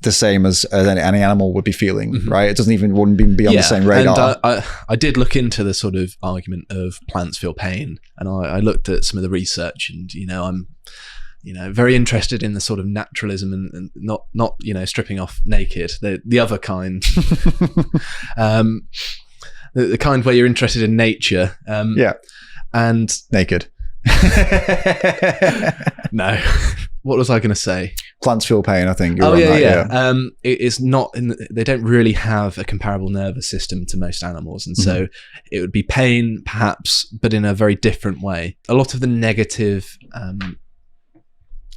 the same as any animal would be feeling, right? It wouldn't even be on the same radar. And I did look into the sort of argument of plants feel pain, and I looked at some of the research, and I'm very interested in the sort of naturalism and not stripping off naked, the other kind, the kind where you're interested in nature, and naked. No. What was I going to say? Plants feel pain, I think. It's not. They don't really have a comparable nervous system to most animals, and so it would be pain, perhaps, but in a very different way. A lot of the negative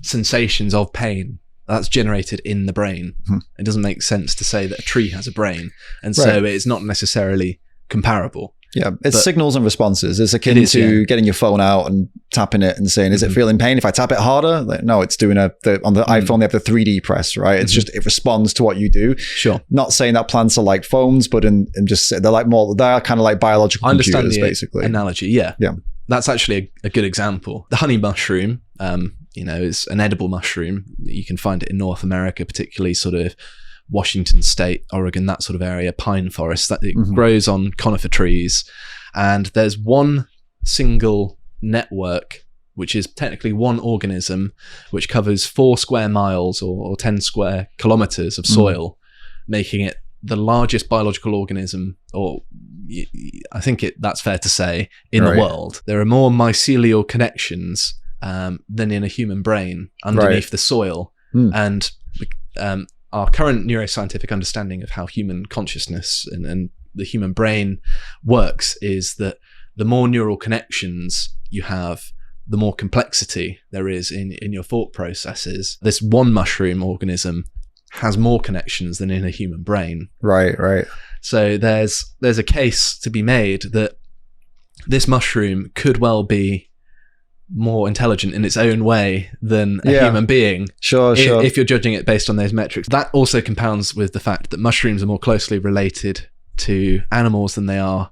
sensations of pain, that's generated in the brain. It doesn't make sense to say that a tree has a brain, and so it's not necessarily comparable. Yeah, it's signals and responses. It's akin to getting your phone out and tapping it and saying, is it feeling pain if I tap it harder? Like, no, it's doing on the iPhone, they have the 3D press, right? It's just, it responds to what you do. Sure. Not saying that plants are like phones, but they're kind of like biological computers, basically. Analogy, yeah. That's actually a good example. The honey mushroom, is an edible mushroom. You can find it in North America, particularly sort of Washington State, Oregon, that sort of area, pine forests, that it grows on conifer trees. And there's one single network, which is technically one organism, which covers 4 square miles or 10 square kilometers of soil, making it the largest biological organism, or I think that's fair to say, in the world. There are more mycelial connections than in a human brain underneath the soil. And our current neuroscientific understanding of how human consciousness and the human brain works is that the more neural connections you have, the more complexity there is in your thought processes. This one mushroom organism has more connections than in a human brain. Right. So there's a case to be made that this mushroom could well be more intelligent in its own way than a human being. Sure. If you're judging it based on those metrics. That also compounds with the fact that mushrooms are more closely related to animals than they are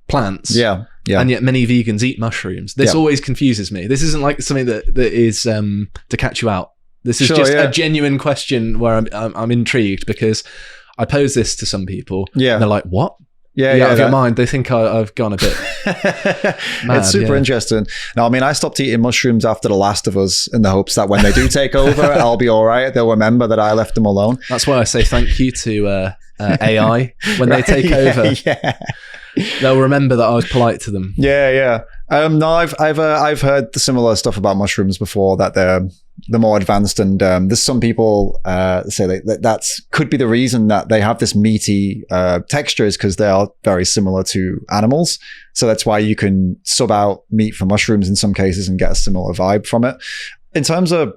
plants. Yeah. And yet many vegans eat mushrooms. This always confuses me. This isn't like something that is to catch you out. This is just a genuine question where I'm intrigued, because I pose this to some people and they're like, what? Out of your mind, they think I've gone a bit mad. It's super interesting. No, I mean, I stopped eating mushrooms after The Last of Us in the hopes that when they do take over, I'll be all right. They'll remember that I left them alone. That's why I say thank you to AI when they take over. They'll remember that I was polite to them. No, I've heard the similar stuff about mushrooms before, that they're more advanced, and there's some people say that could be the reason that they have this meaty texture, is because they are very similar to animals. So that's why you can sub out meat from mushrooms in some cases and get a similar vibe from it. In terms of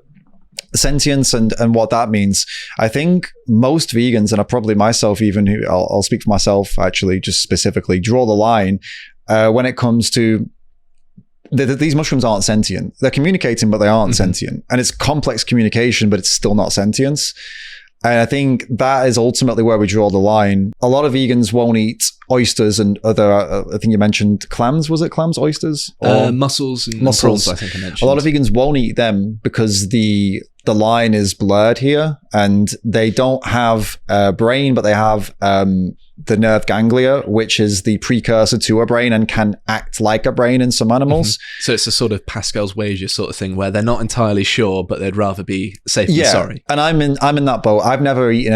sentience and what that means, I think most vegans, and probably myself even, who I'll speak for myself actually, just specifically, draw the line when it comes to these mushrooms aren't sentient. They're communicating, but they aren't sentient. And it's complex communication, but it's still not sentience. And I think that is ultimately where we draw the line. A lot of vegans won't eat oysters and other, I think you mentioned clams. Was it clams, oysters? Mussels and prawns, I think I mentioned. A lot of vegans won't eat them because the line is blurred here, and they don't have a brain, but they have the nerve ganglia, which is the precursor to a brain and can act like a brain in some animals. So it's a sort of Pascal's wager sort of thing, where they're not entirely sure, but they'd rather be safe than sorry. And I'm in that boat. I've never eaten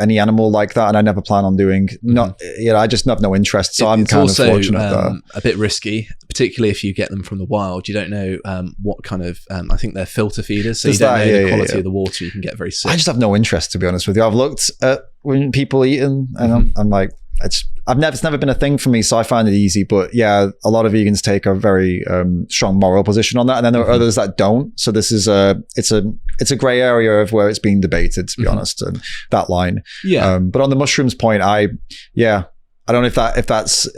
any animal like that, and I never plan on doing. I just have no interest. So I'm kind of fortunate there. A bit risky, particularly if you get them from the wild. You don't know what kind of. I think they're filter feeders, so you don't know the quality of the water. You can get very sick. I just have no interest, to be honest with you. I've looked at when people eat them, and I'm like, it's never been a thing for me, so I find it easy. But yeah, a lot of vegans take a very strong moral position on that, and then there are others that don't. So this is it's a grey area of where it's being debated, to be honest, and that line. But on the mushrooms point, I don't know if that's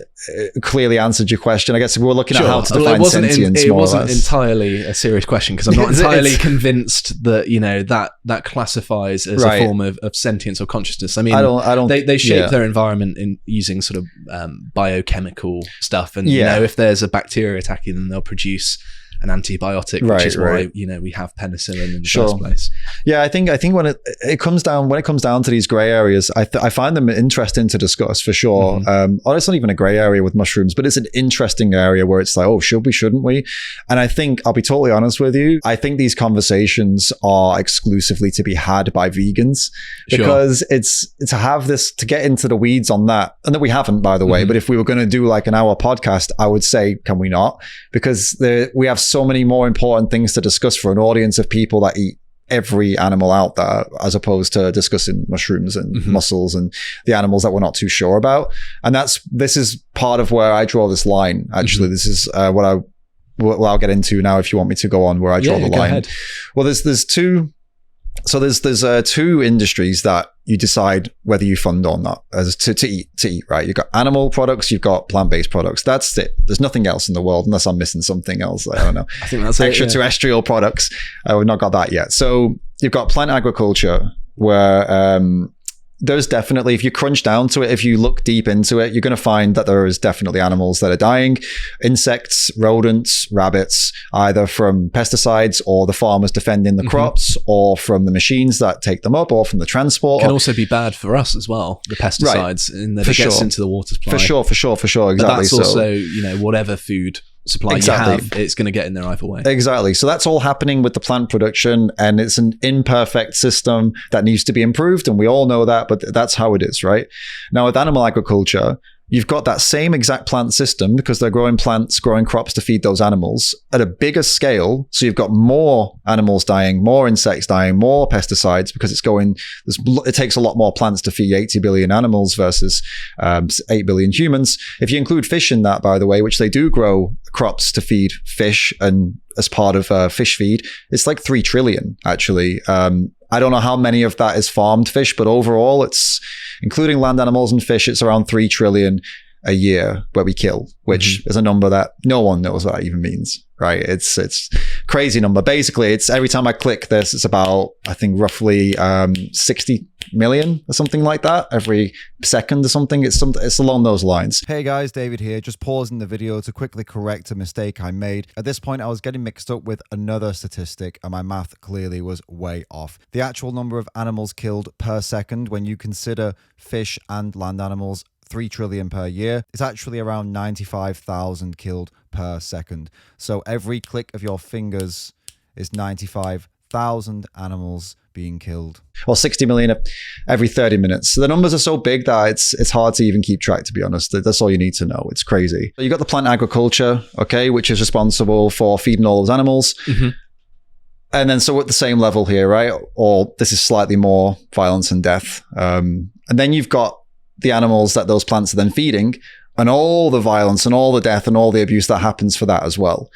clearly answered your question. I guess we're looking at how to define sentience. It wasn't entirely a serious question, because I'm not entirely convinced that that classifies as a form of sentience or consciousness. I mean, I don't. They shape their environment in using sort of biochemical stuff, and if there's a bacteria attacking them, they'll produce an antibiotic, which is why we have penicillin in the first place. Yeah, I think when it comes down to these grey areas, I find them interesting to discuss for sure. Or it's not even a grey area with mushrooms, but it's an interesting area where it's like, oh, should we, shouldn't we? And I think, I'll be totally honest with you, I think these conversations are exclusively to be had by vegans, because it's to have this, to get into the weeds on that, and that we haven't, by the way. But if we were going to do like an hour podcast, I would say, can we not? Because we have so many more important things to discuss for an audience of people that eat every animal out there, as opposed to discussing mushrooms and mussels and the animals that we're not too sure about. And this is part of where I draw this line, actually. This is what well, I'll get into now if you want me to go on where I draw the line. Go ahead. Well, there's two. So there's two industries that you decide whether you fund or not as to eat, right? You've got animal products, you've got plant-based products. That's it. There's nothing else in the world unless I'm missing something else. I don't know. I think that's extraterrestrial products. We've not got that yet. So you've got plant agriculture where there's definitely, if you crunch down to it, if you look deep into it, you're going to find that there is definitely animals that are dying. Insects, rodents, rabbits, either from pesticides or the farmers defending the crops, or from the machines that take them up, or from the transport. It can also be bad for us as well, the pesticides, in that it gets into the water supply. For sure. Exactly. But that's also, whatever food supply you have, it's going to get in there either way. Exactly. So that's all happening with the plant production, and it's an imperfect system that needs to be improved, and we all know that, but that's how it is, right? Now with animal agriculture, you've got that same exact plant system because they're growing plants, growing crops to feed those animals at a bigger scale. So you've got more animals dying, more insects dying, more pesticides because it takes a lot more plants to feed 80 billion animals versus 8 billion humans. If you include fish in that, by the way, which they do grow crops to feed fish and as part of fish feed, it's like 3 trillion actually. I don't know how many of that is farmed fish, but overall it's, including land animals and fish, it's around 3 trillion a year where we kill, which is a number that no one knows what that even means, right? It's crazy number. Basically, it's every time I click this, it's about, I think, roughly 60 million or something like that every second or something. It's along those lines. Hey guys, David here. Just pausing the video to quickly correct a mistake I made. At this point, I was getting mixed up with another statistic and my math clearly was way off. The actual number of animals killed per second when you consider fish and land animals, 3 trillion per year, is actually around 95,000 killed per second. So every click of your fingers is 95,000 animals being killed. Or 60 million every 30 minutes. So the numbers are so big that it's hard to even keep track, to be honest. That's all you need to know. It's crazy. You got the plant agriculture, okay, which is responsible for feeding all those animals. And then so at the same level here, right? Or this is slightly more violence and death. And then you've got the animals that those plants are then feeding, and all the violence and all the death and all the abuse that happens for that as well,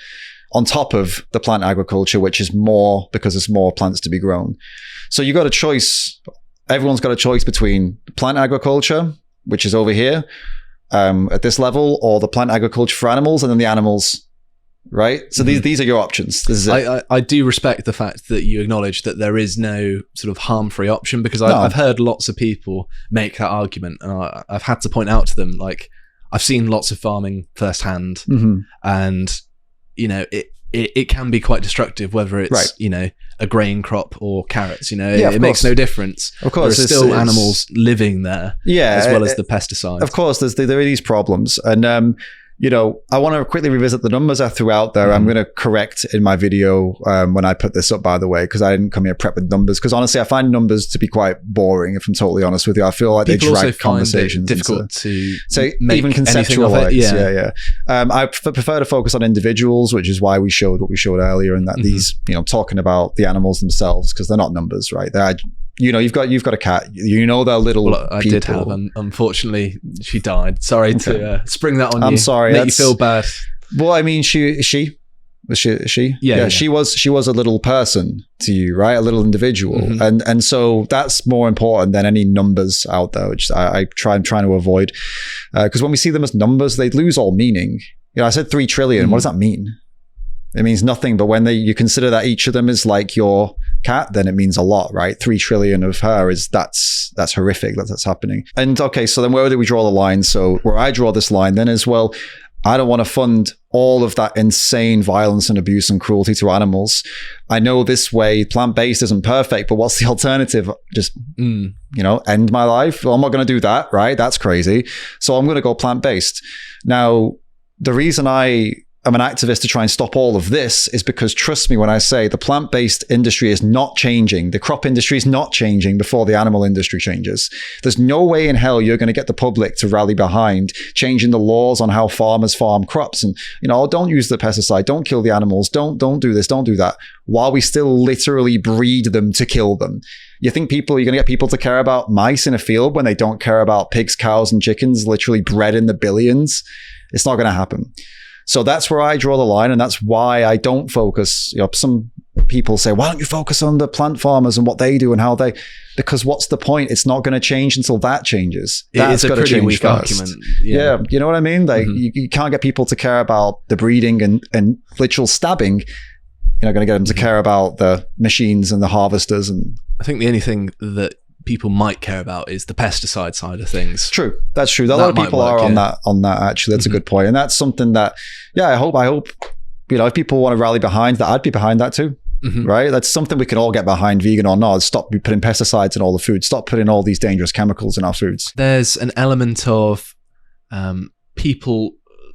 on top of the plant agriculture, which is more because there's more plants to be grown. So you got a choice. Everyone's got a choice between plant agriculture, which is over here at this level, or the plant agriculture for animals, and then the animals. Right? So these are your options. This is it. I do respect the fact that you acknowledge that there is no sort of harm-free option, because I've heard lots of people make that argument, and I've had to point out to them, like, I've seen lots of farming firsthand, and, it can be quite destructive, whether it's, a grain crop or carrots, it makes no difference. Of course. There's still animals living there, as well as the pesticides. Of course, there are these problems. And, I want to quickly revisit the numbers I threw out there. I'm going to correct in my video when I put this up, by the way, because I didn't come here prepped with numbers. Because honestly, I find numbers to be quite boring, if I'm totally honest with you. I feel like people they drag conversations. Difficult to make even conceptualize. I prefer to focus on individuals, which is why we showed what we showed earlier, and that these, talking about the animals themselves, because they're not numbers, right? They're, you've got a cat. They're little. Well, I did have, and unfortunately, she died. Sorry to spring that on you. I'm sorry. Make you feel bad. Well, I mean, she. Yeah. She was a little person to you, right? A little individual, and so that's more important than any numbers out there, which I'm trying to avoid, because when we see them as numbers, they lose all meaning. I said 3 trillion. What does that mean? It means nothing. But when you consider that each of them is like your cat, then it means a lot, right? 3 trillion of her that's horrific. That's happening. And okay, so then where do we draw the line? So where I draw this line then is, well, I don't want to fund all of that insane violence and abuse and cruelty to animals. I know this way plant-based isn't perfect, but what's the alternative? Just, end my life? Well, I'm not going to do that, right? That's crazy. So I'm going to go plant-based. Now, the reason I'm an activist to try and stop all of this is because, trust me when I say, the plant-based industry is not changing. The crop industry is not changing before the animal industry changes. There's no way in hell you're going to get the public to rally behind changing the laws on how farmers farm crops and, don't use the pesticide, don't kill the animals, don't do this, don't do that, while we still literally breed them to kill them. You think you're going to get people to care about mice in a field when they don't care about pigs, cows, and chickens literally bred in the billions? It's not going to happen. So that's where I draw the line, and that's why I don't focus. Some people say, why don't you focus on the plant farmers and what they do and how they, because what's the point? It's not going to change until that changes. It's a pretty weak argument. Yeah. You know what I mean? Like you can't get people to care about the breeding and literal stabbing. You're not going to get them to care about the machines and the harvesters. And I think the only thing that people might care about is the pesticide side of things. True. That's true. A lot of people are on that actually. That's a good point. And that's something that, I hope, if people want to rally behind that, I'd be behind that too. Right? That's something we can all get behind, vegan or not. Stop putting pesticides in all the food. Stop putting all these dangerous chemicals in our foods. There's an element of people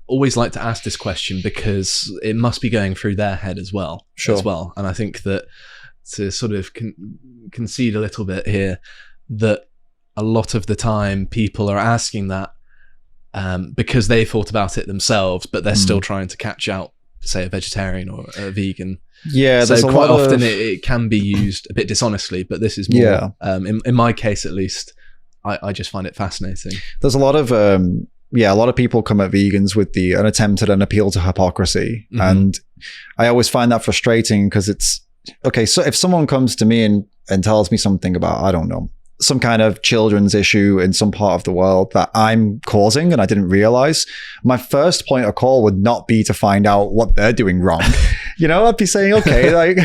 always like to ask this question because it must be going through their head as well. And I think that to sort of concede a little bit here, that a lot of the time people are asking that because they thought about it themselves, but they're still trying to catch out, say, a vegetarian or a vegan. Yeah, so quite often it can be used a bit dishonestly, but this is more, in my case at least, I just find it fascinating. There's a lot of a lot of people come at vegans with an attempt at an appeal to hypocrisy. And I always find that frustrating because it's, okay, so if someone comes to me and tells me something about, I don't know, some kind of children's issue in some part of the world that I'm causing and I didn't realize, my first point of call would not be to find out what they're doing wrong. I'd be saying, okay, like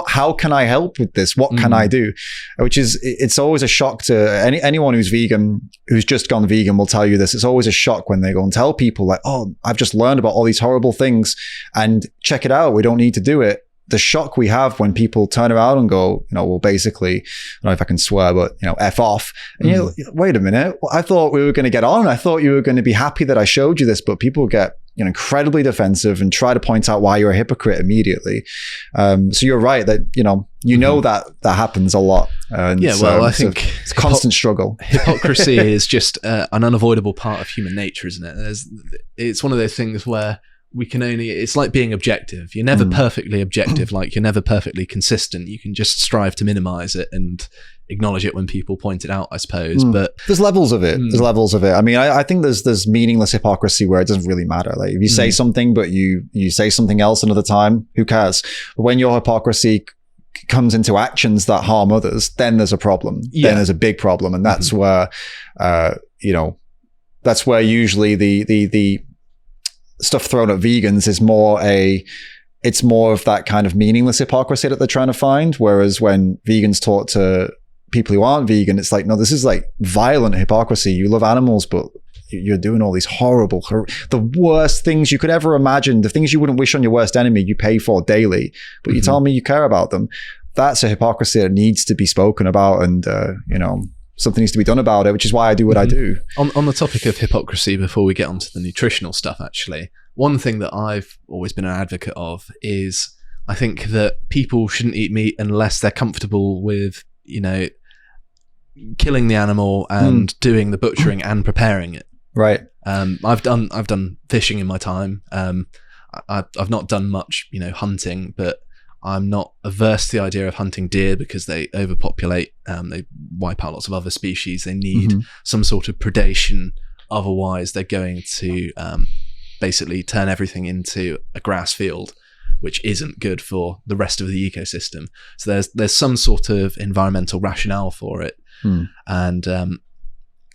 how can I help with this? What can I do? Which is, it's always a shock to anyone who's vegan, who's just gone vegan will tell you this. It's always a shock when they go and tell people like, oh, I've just learned about all these horrible things and check it out. We don't need to do it. The shock we have when people turn around and go, well, basically, I don't know if I can swear, but, F off. And wait a minute, I thought we were going to get on. I thought you were going to be happy that I showed you this, but people get, incredibly defensive and try to point out why you're a hypocrite immediately. So you're right that, that happens a lot. And I think it's a constant struggle. Hypocrisy is just an unavoidable part of human nature, isn't it? It's one of those things where it's like being objective. You're never perfectly objective, like you're never perfectly consistent. You can just strive to minimize it and acknowledge it when people point it out, I suppose. But there's levels of it. There's levels of it. I mean, I think there's meaningless hypocrisy where it doesn't really matter. Like if you say something, but you say something else another time, who cares? But when your hypocrisy comes into actions that harm others, then there's a problem. Then there's a big problem. And that's where, that's where usually the stuff thrown at vegans is it's more of that kind of meaningless hypocrisy that they're trying to find. Whereas when vegans talk to people who aren't vegan, it's like, no, this is like violent hypocrisy. You love animals, but you're doing all these the worst things you could ever imagine, the things you wouldn't wish on your worst enemy, you pay for daily, but you tell me you care about them. That's a hypocrisy that needs to be spoken about, and something needs to be done about it, which is why I do what I do. On the topic of hypocrisy, before we get onto the nutritional stuff, actually, one thing that I've always been an advocate of is I think that people shouldn't eat meat unless they're comfortable with, killing the animal and doing the butchering and preparing it. Right. I've done fishing in my time. I've not done much, hunting, but I'm not averse to the idea of hunting deer because they overpopulate. They wipe out lots of other species. They need some sort of predation. Otherwise, they're going to basically turn everything into a grass field, which isn't good for the rest of the ecosystem. So there's some sort of environmental rationale for it. And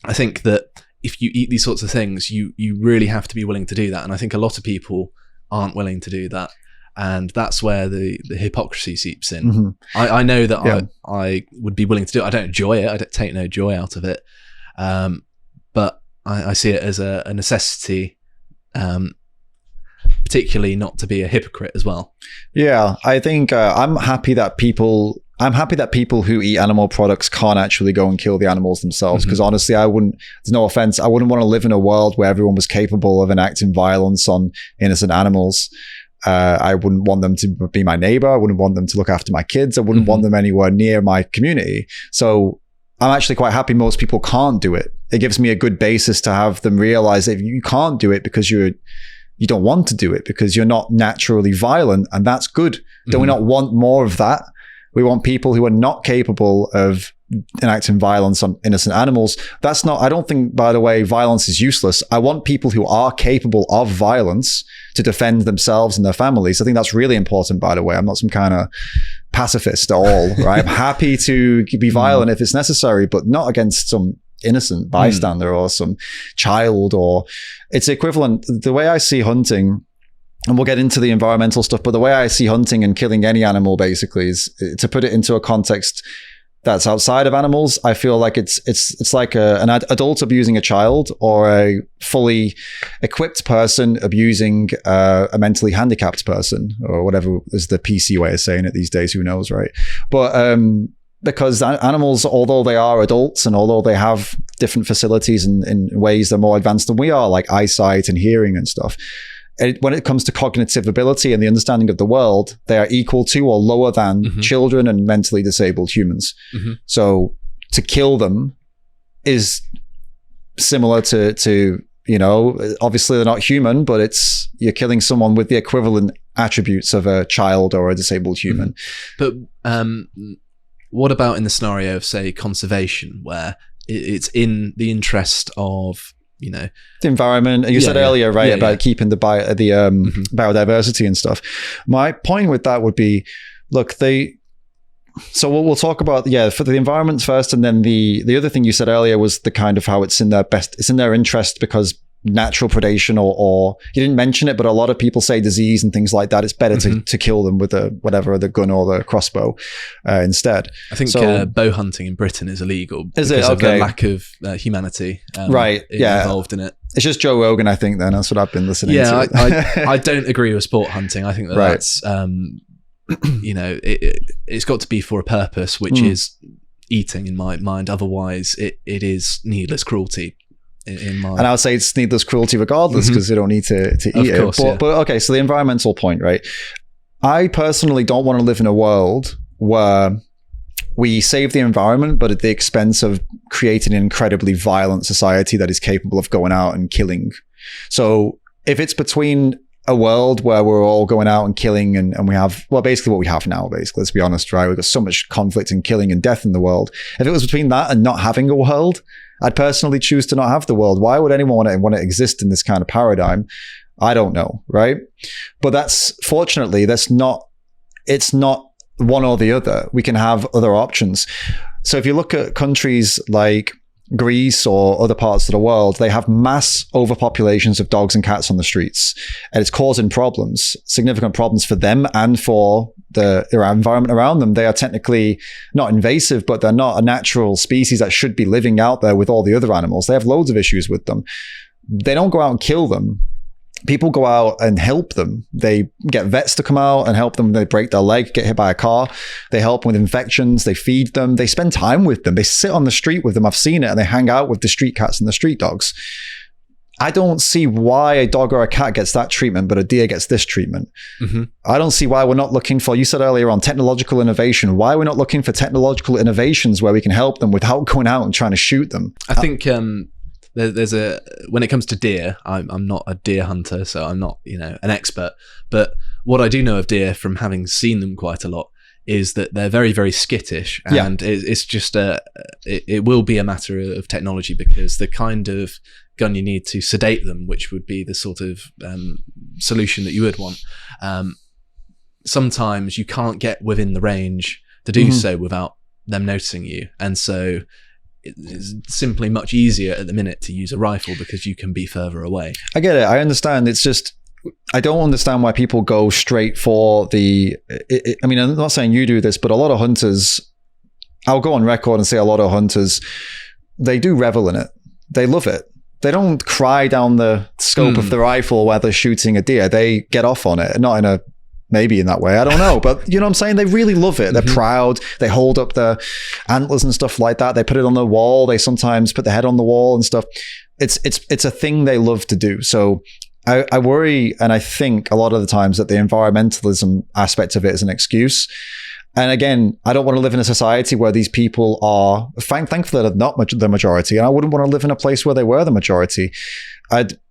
I think that if you eat these sorts of things, you really have to be willing to do that. And I think a lot of people aren't willing to do that. And that's where the hypocrisy seeps in. I know that I would be willing to do it. I don't enjoy it. I don't take no joy out of it. But I see it as a necessity, particularly not to be a hypocrite as well. Yeah, I think I'm happy that people who eat animal products can't actually go and kill the animals themselves. Because honestly, there's no offense, I wouldn't want to live in a world where everyone was capable of enacting violence on innocent animals. I wouldn't want them to be my neighbor. I wouldn't want them to look after my kids. I wouldn't want them anywhere near my community. So I'm actually quite happy most people can't do it. It gives me a good basis to have them realize that you can't do it because you don't want to do it, because you're not naturally violent, and that's good. Don't we not want more of that? We want people who are not capable of enacting violence on innocent animals. That's not, I don't think, by the way, violence is useless. I want people who are capable of violence to defend themselves and their families. I think that's really important, by the way. I'm not some kind of pacifist at all, right? I'm happy to be violent if it's necessary, but not against some innocent bystander or some child. Or it's equivalent. The way I see hunting, and we'll get into the environmental stuff, but the way I see hunting and killing any animal basically is, to put it into a context that's outside of animals, I feel like it's like an adult abusing a child, or a fully equipped person abusing a mentally handicapped person, or whatever is the PC way of saying it these days, who knows, right? But because animals, although they are adults and although they have different facilities and in ways they're more advanced than we are, like eyesight and hearing and stuff, when it comes to cognitive ability and the understanding of the world, they are equal to or lower than children and mentally disabled humans. So to kill them is similar to, you know, obviously they're not human, but you're killing someone with the equivalent attributes of a child or a disabled human. But what about in the scenario of, say, conservation, where it's in the interest of, you know, the environment? You said earlier, right, about keeping the biodiversity and stuff. My point with that would be, look, so we'll talk about, for the environment first, and then the other thing you said earlier was the kind of how it's in their interest because natural predation, or you didn't mention it, but a lot of people say disease and things like that. It's better to kill them with the gun or the crossbow instead. I think bow hunting in Britain is illegal because of the lack of humanity involved in it. It's just Joe Rogan, I think, then. That's what I've been listening to. I don't agree with sport hunting. I think that's you know, it's got to be for a purpose, which is eating, in my mind. Otherwise it is needless cruelty. And I would say it's needless cruelty regardless, because they don't need to eat it. But okay, so the environmental point, right? I personally don't want to live in a world where we save the environment, but at the expense of creating an incredibly violent society that is capable of going out and killing. So if it's between a world where we're all going out and killing and we have, well, basically what we have now, basically, let's be honest, right? We've got so much conflict and killing and death in the world. If it was between that and not having a world, I'd personally choose to not have the world. Why would anyone want to exist in this kind of paradigm? I don't know, right? But fortunately, it's not one or the other. We can have other options. So if you look at countries like Greece or other parts of the world, they have mass overpopulations of dogs and cats on the streets, and it's causing significant problems for them and for the environment around them. They are technically not invasive, but they're not a natural species that should be living out there with all the other animals. They have loads of issues with them. They don't go out and kill them. People go out and help them. They get vets to come out and help them. They break their leg, get hit by a car. They help them with infections. They feed them. They spend time with them. They sit on the street with them. I've seen it. And they hang out with the street cats and the street dogs. I don't see why a dog or a cat gets that treatment, but a deer gets this treatment. I don't see why we're not looking for, you said earlier on, technological innovation. Why we're not looking for technological innovations where we can help them without going out and trying to shoot them. I think when it comes to deer, I'm not a deer hunter, so I'm not, you know, an expert. But what I do know of deer from having seen them quite a lot is that they're very, very skittish, and it's just it will be a matter of technology, because the kind of gun you need to sedate them, which would be the sort of solution that you would want, sometimes you can't get within the range to do so without them noticing you, and so it's simply much easier at the minute to use a rifle because you can be further away. I get it. I understand. It's just, I don't understand why people go straight for I mean, I'm not saying you do this, but a lot of hunters, I'll go on record and say a lot of hunters, they do revel in it. They love it. They don't cry down the scope of the rifle while they're shooting a deer. They get off on it, not in a, maybe in that way, I don't know, but you know what I'm saying? They really love it. They're proud. They hold up their antlers and stuff like that. They put it on the wall. They sometimes put their head on the wall and stuff. It's a thing they love to do. So I worry, and I think a lot of the times that the environmentalism aspect of it is an excuse. And again, I don't want to live in a society where these people are, thankfully they're not the majority, and I wouldn't want to live in a place where they were the majority.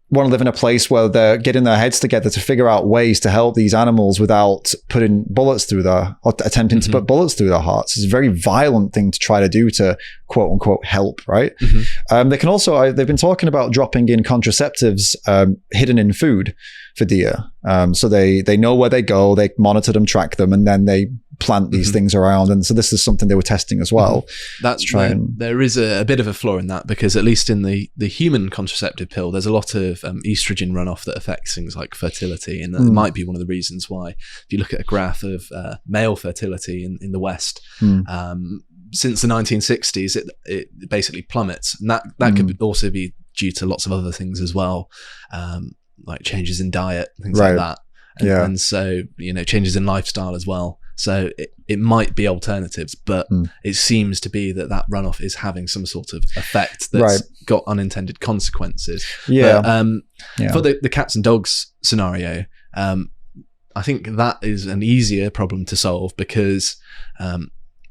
want to live in a place where they're getting their heads together to figure out ways to help these animals without putting bullets through or attempting to put bullets through their hearts. It's a very violent thing to try to do to quote unquote help, right? They can also, they've been talking about dropping in contraceptives hidden in food for deer. So they know where they go, they monitor them, track them, and then they plant these things around. And so this is something they were testing as well. There is a bit of a flaw in that, because at least in the human contraceptive pill, there's a lot of estrogen runoff that affects things like fertility, and that might be one of the reasons why, if you look at a graph of male fertility in the West, since the 1960s, it basically plummets, and that could also be due to lots of other things as well, like changes in diet, things like that, and so changes in lifestyle as well. So it might be alternatives, but it seems to be that runoff is having some sort of effect that's got unintended consequences. For the cats and dogs scenario, I think that is an easier problem to solve, because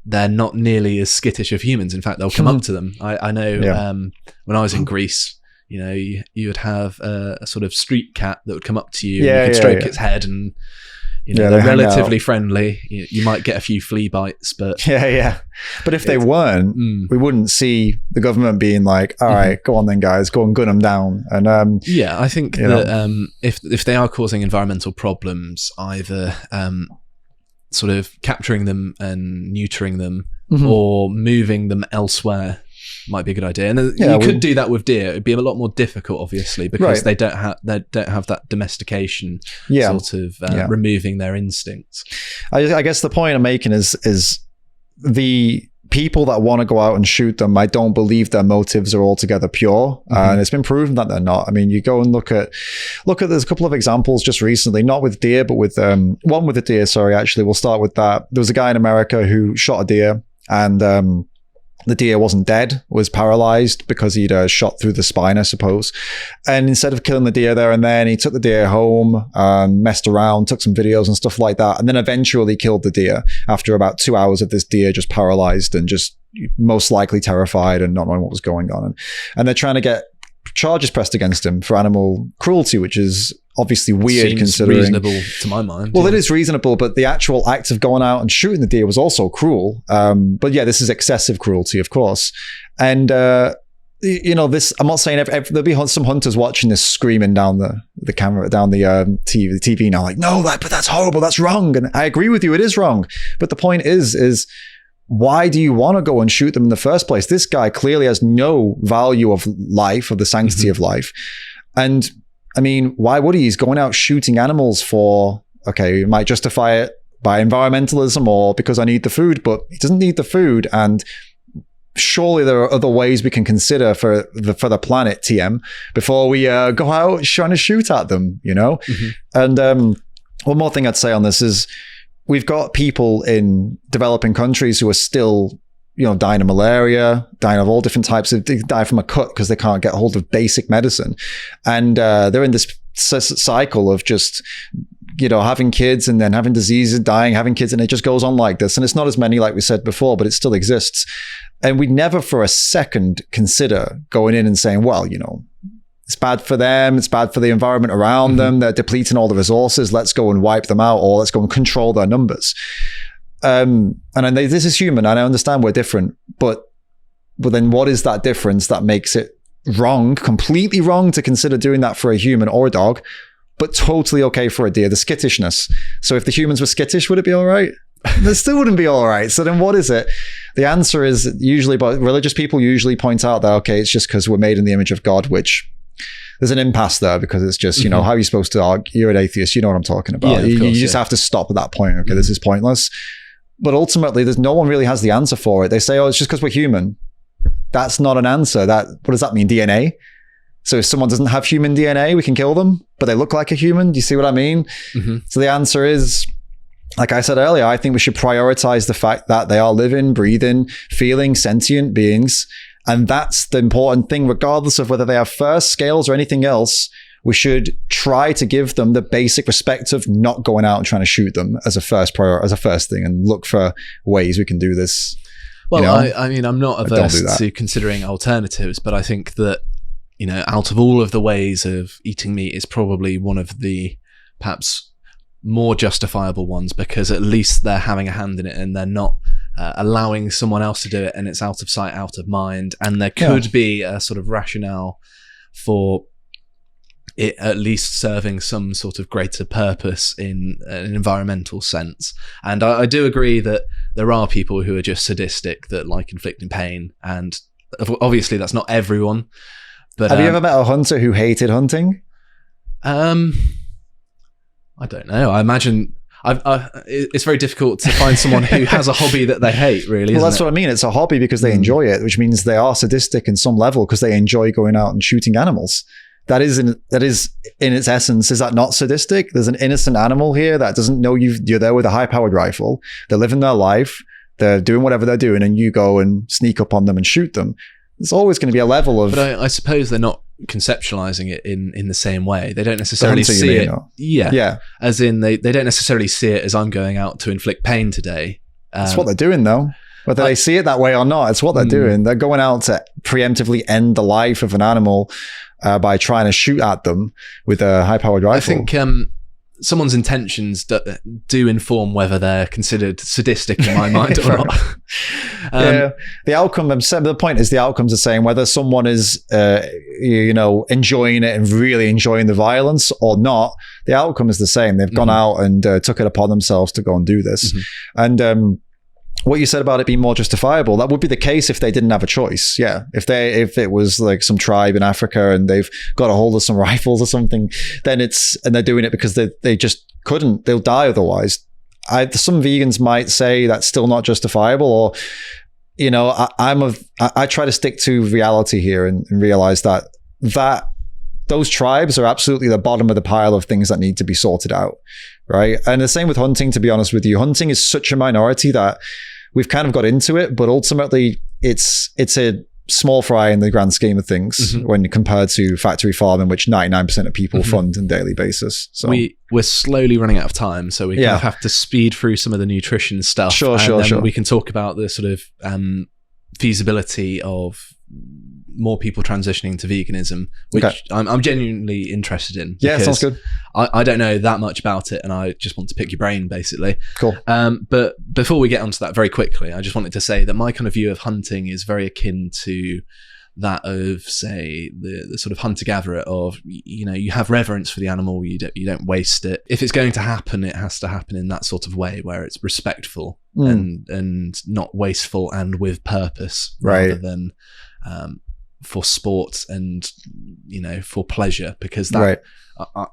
they're not nearly as skittish of humans. In fact, they'll come up to them. I know when I was in Greece, you would have a sort of street cat that would come up to you, and you could stroke its head, and they're relatively friendly. You might get a few flea bites, but but if they weren't, we wouldn't see the government being like, all right, go on then guys, go and gun them down. And I think that if they are causing environmental problems, either sort of capturing them and neutering them, or moving them elsewhere might be a good idea. And you could do that with deer. It'd be a lot more difficult, obviously, because they don't have that domestication sort of removing their instincts. I guess the point I'm making is the people that want to go out and shoot them, I don't believe their motives are altogether pure. And it's been proven that they're not. I mean, you go and look at there's a couple of examples just recently, not with deer, but with one with a deer. Sorry, actually, we'll start with that. There was a guy in America who shot a deer, and the deer wasn't dead, was paralyzed because he'd shot through the spine, I suppose. And instead of killing the deer there and then, he took the deer home, messed around, took some videos and stuff like that, and then eventually killed the deer after about 2 hours of this deer just paralyzed and just most likely terrified and not knowing what was going on. And they're trying to get charges pressed against him for animal cruelty, which is obviously weird. Seems considering reasonable to my mind. Well, it is reasonable, but the actual act of going out and shooting the deer was also cruel. But this is excessive cruelty, of course. And this, I'm not saying there'll be some hunters watching this screaming down the camera, down the TV now, like, no, but that's horrible, that's wrong. And I agree with you, it is wrong. But the point is why do you want to go and shoot them in the first place? This guy clearly has no value of life, of the sanctity of life. And I mean, why would he? He's going out shooting animals for, okay, you might justify it by environmentalism or because I need the food, but he doesn't need the food. And surely there are other ways we can consider for the planet, TM, before we go out trying to shoot at them, And one more thing I'd say on this is, we've got people in developing countries who are still, dying of malaria, dying of all different types of, they die from a cut because they can't get hold of basic medicine. And they're in this cycle of just, having kids and then having diseases, dying, having kids, and it just goes on like this. And it's not as many, like we said before, but it still exists. And we never for a second consider going in and saying, well, it's bad for them. It's bad for the environment around them. They're depleting all the resources. Let's go and wipe them out, or let's go and control their numbers. This is human, and I understand we're different, but then what is that difference that makes it wrong, completely wrong to consider doing that for a human or a dog, but totally okay for a deer? The skittishness. So if the humans were skittish, would it be all right? It still wouldn't be all right. So then what is it? The answer is usually, but religious people usually point out that, okay, it's just because we're made in the image of God, which there's an impasse there, because it's just, how are you supposed to argue? You're an atheist, you know what I'm talking about. You just have to stop at that point. Okay, this is pointless. But ultimately, no one really has the answer for it. They say, oh, it's just because we're human. That's not an answer. What does that mean? DNA? So if someone doesn't have human DNA, we can kill them, but they look like a human. Do you see what I mean? So the answer is, like I said earlier, I think we should prioritize the fact that they are living, breathing, feeling, sentient beings. And that's the important thing, regardless of whether they have fur, scales, or anything else. We should try to give them the basic respect of not going out and trying to shoot them as a first thing, and look for ways we can do this. Well, I mean, I'm not averse to considering alternatives, but I think that out of all of the ways of eating meat, is probably one of the perhaps more justifiable ones, because at least they're having a hand in it and they're not allowing someone else to do it, and it's out of sight, out of mind. And there could be a sort of rationale for it at least serving some sort of greater purpose in an environmental sense. And I do agree that there are people who are just sadistic, that like inflicting pain, and obviously that's not everyone. But have you ever met a hunter who hated hunting? I don't know. I imagine it's very difficult to find someone who has a hobby that they hate, really. Well, that's what I mean. It's a hobby because they enjoy it, which means they are sadistic in some level because they enjoy going out and shooting animals. That is in its essence. Is that not sadistic? There's an innocent animal here that doesn't know you're there with a high-powered rifle. They're living their life. They're doing whatever they're doing, and you go and sneak up on them and shoot them. There's always going to be a level of... But I suppose they're not conceptualizing it in the same way. They don't necessarily see it. Yeah. As in, they don't necessarily see it as I'm going out to inflict pain today. That's what they're doing, though. Whether they see it that way or not, it's what they're doing. They're going out to preemptively end the life of an animal by trying to shoot at them with a high-powered rifle. I think someone's intentions do inform whether they're considered sadistic in my mind or not. The outcome, the point is the outcomes are saying whether someone is, enjoying it and really enjoying the violence or not, the outcome is the same. They've gone out and took it upon themselves to go and do this. And what you said about it being more justifiable, that would be the case if they didn't have a choice. Yeah. If it was like some tribe in Africa and they've got a hold of some rifles or something, then and they're doing it because they just couldn't, they'll die otherwise. Some vegans might say that's still not justifiable, or, I try to stick to reality here and realize that those tribes are absolutely the bottom of the pile of things that need to be sorted out. Right. And the same with hunting, to be honest with you. Hunting is such a minority that we've kind of got into it, but ultimately it's a small fry in the grand scheme of things when compared to factory farming, which 99% of people fund on a daily basis. So we're slowly running out of time, so we kind of have to speed through some of the nutrition stuff. Sure. We can talk about the sort of feasibility of more people transitioning to veganism, which I'm genuinely interested in. Yeah, sounds good. I don't know that much about it, and I just want to pick your brain, basically. Cool. But before we get onto that very quickly, I just wanted to say that my kind of view of hunting is very akin to that of, say, the sort of hunter-gatherer of, you have reverence for the animal, you don't waste it. If it's going to happen, it has to happen in that sort of way where it's respectful and not wasteful and with purpose, rather than for sport and for pleasure, because that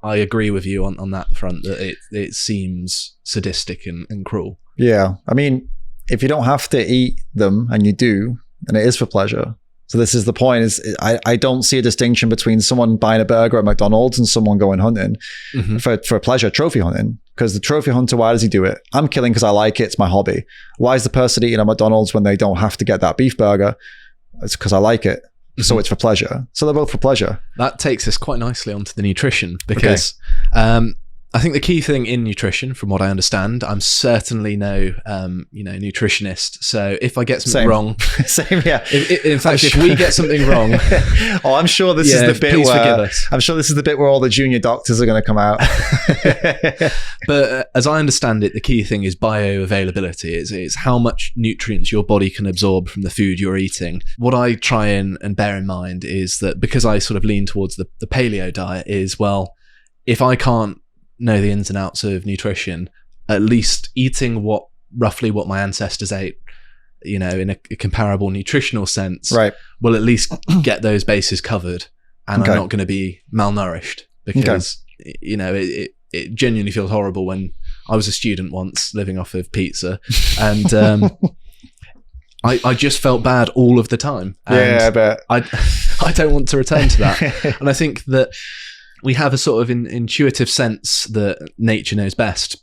I agree with you on that front, that it seems sadistic and cruel. Yeah, I mean, if you don't have to eat them and you do, then it is for pleasure. So this is the point, is I don't see a distinction between someone buying a burger at McDonald's and someone going hunting for pleasure, trophy hunting. Because the trophy hunter, why does he do it? I'm killing because I like it, it's my hobby. Why is the person eating at McDonald's when they don't have to get that beef burger? It's because I like it. So it's for pleasure. So they're both for pleasure. That takes us quite nicely onto the nutrition, because I think the key thing in nutrition, from what I understand, I'm certainly no nutritionist. So if I get something wrong, yeah. In fact, if we get something wrong, I'm sure this is the bit please where forgive us. I'm sure this is the bit where all the junior doctors are going to come out. But as I understand it, the key thing is bioavailability. It's how much nutrients your body can absorb from the food you're eating. What I try and bear in mind is that, because I sort of lean towards the paleo diet, is, well, if I can't know the ins and outs of nutrition, at least eating roughly what my ancestors ate, in a comparable nutritional sense, will at least get those bases covered, and I'm not going to be malnourished, because it genuinely feels horrible when I was a student once living off of pizza, and I just felt bad all of the time. And I bet. I don't want to return to that. And I think that we have a sort of intuitive sense that nature knows best.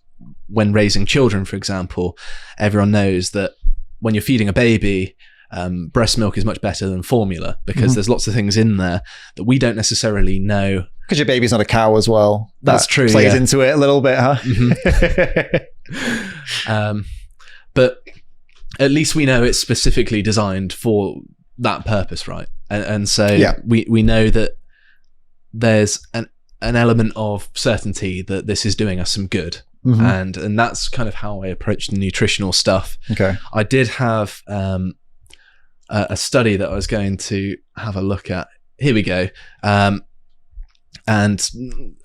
When raising children, for example, everyone knows that when you're feeding a baby, breast milk is much better than formula, because there's lots of things in there that we don't necessarily know. Because your baby's not a cow as well. That's true. Plays into it a little bit, huh? But at least we know it's specifically designed for that purpose, right? and so we know that there's an element of certainty that this is doing us some good. And that's kind of how I approach the nutritional stuff. Okay. I did have a study that I was going to have a look at. Here we go. And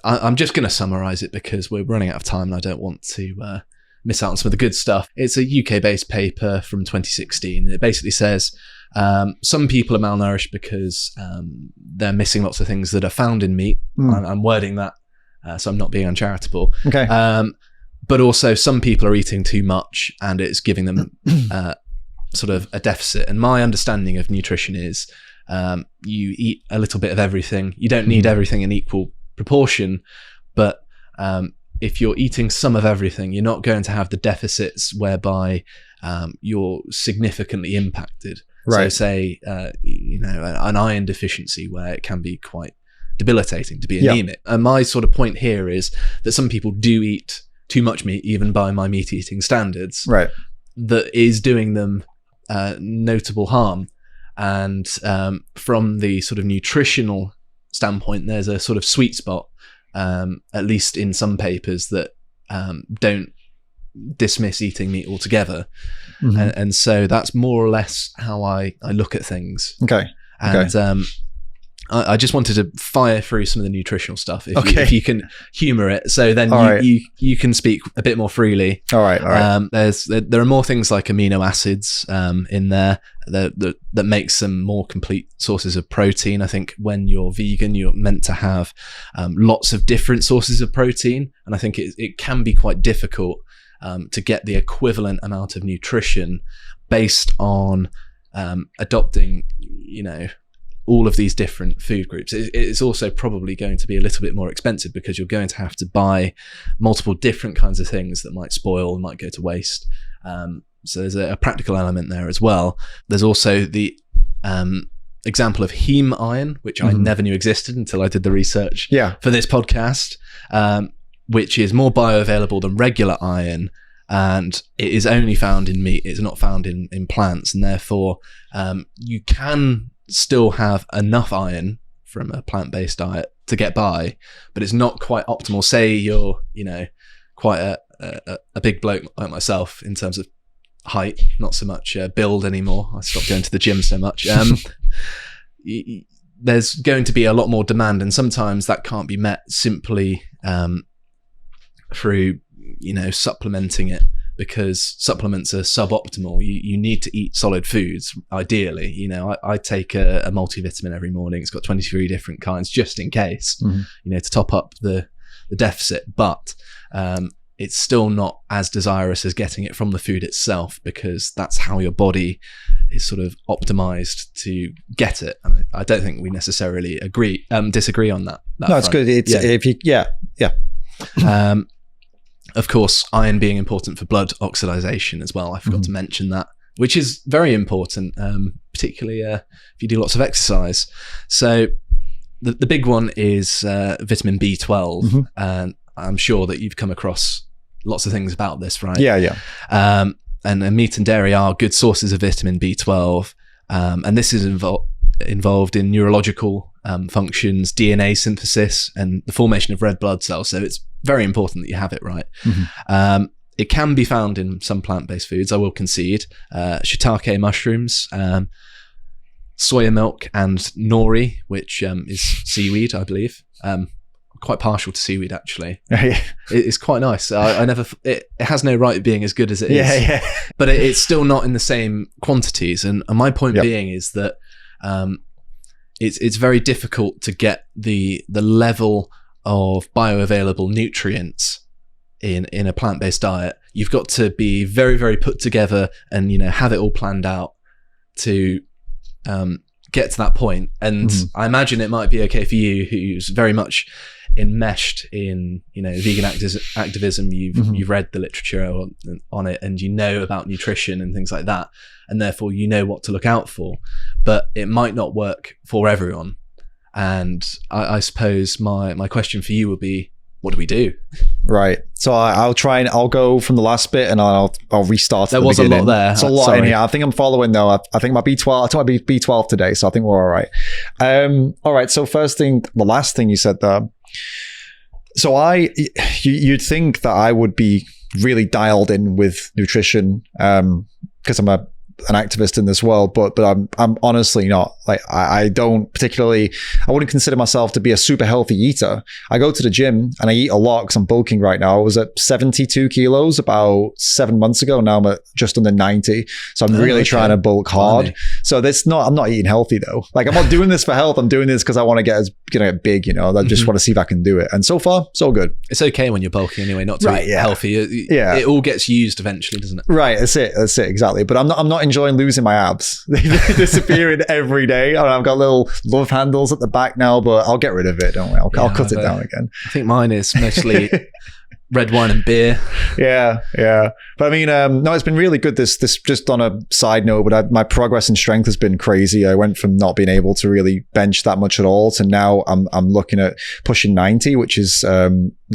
I'm just going to summarize it because we're running out of time and I don't want to miss out on some of the good stuff. It's a UK-based paper from 2016. It basically says some people are malnourished because they're missing lots of things that are found in meat. I'm wording that so I'm not being uncharitable. Okay. But also some people are eating too much and it's giving them sort of a deficit. And my understanding of nutrition is you eat a little bit of everything. You don't need everything in equal proportion, but if you're eating some of everything, you're not going to have the deficits whereby you're significantly impacted. Right. So say, an iron deficiency where it can be quite debilitating to be anemic. And my sort of point here is that some people do eat too much meat, even by my meat eating standards, right, that is doing them notable harm. And from the sort of nutritional standpoint, there's a sort of sweet spot, at least in some papers, that don't dismiss eating meat altogether. And so that's more or less how I look at things. Okay. And I just wanted to fire through some of the nutritional stuff if you can humor it, so then you can speak a bit more freely. All right. There are more things like amino acids in there that makes them more complete sources of protein. I think when you're vegan, you're meant to have lots of different sources of protein, and I think it can be quite difficult to get the equivalent amount of nutrition based on adopting, all of these different food groups. It's also probably going to be a little bit more expensive because you're going to have to buy multiple different kinds of things that might spoil, might go to waste. So there's a practical element there as well. There's also the example of heme iron, which I never knew existed until I did the research for this podcast, which is more bioavailable than regular iron. And it is only found in meat. It's not found in plants. And therefore, you can still have enough iron from a plant-based diet to get by, but it's not quite optimal. Say you're, quite a big bloke like myself in terms of height, not so much build anymore. I stopped going to the gym so much. There's going to be a lot more demand, and sometimes that can't be met simply through, supplementing it, because supplements are suboptimal. You need to eat solid foods, ideally. I take a multivitamin every morning. It's got 23 different kinds just in case, to top up the deficit. But it's still not as desirous as getting it from the food itself, because that's how your body is sort of optimized to get it. And I don't think we necessarily disagree on that. No, it's good. Of course, iron being important for blood oxidation as well. I forgot to mention that, which is very important, particularly if you do lots of exercise. So the big one is vitamin B12, and I'm sure that you've come across lots of things about this, right? Yeah. And meat and dairy are good sources of vitamin B12, and this is involved in neurological functions, DNA synthesis, and the formation of red blood cells. So it's very important that you have it right. It can be found in some plant-based foods, I will concede. Shiitake mushrooms, soya milk, and nori, which is seaweed, I believe. I'm quite partial to seaweed, actually. It's quite nice. It has no right being as good as it is. But it's still not in the same quantities. And my point being is that it's very difficult to get the level of bioavailable nutrients in a plant-based diet. You've got to be very, very put together and have it all planned out to get to that point. And I imagine it might be okay for you, who's very much enmeshed in vegan activism. You've read the literature on it, and about nutrition and things like that, and therefore what to look out for. But it might not work for everyone. And I suppose my question for you would be, what do we do? Right. So I'll go from the last bit and I'll restart. There was a lot there. It's a lot in here. I think I'm following though. I think my B12, I took my B12 today, so I think we're all right. All right. So the last thing you said there. So you'd think that I would be really dialed in with nutrition, because I'm an activist in this world, but I'm honestly not. Like I don't particularly, I wouldn't consider myself to be a super healthy eater. I go to the gym and I eat a lot because I'm bulking right now. I was at 72 kilos about 7 months ago. Now I'm at just under 90. So I'm really trying to bulk hard. So I'm not eating healthy though. Like I'm not doing this for health. I'm doing this because I want to get big, I just want to see if I can do it. And so far, so good. It's okay when you're bulking anyway, not to eat healthy. It all gets used eventually, doesn't it? Right. That's it, exactly. But I'm not enjoying losing my abs. They're disappearing every day. I've got little love handles at the back now, but I'll get rid of it, don't worry. I'll cut it down again. I think mine is mostly red wine and beer. Yeah. But I mean, no, it's been really good. This just on a side note, but my progress in strength has been crazy. I went from not being able to really bench that much at all to now I'm looking at pushing 90, which is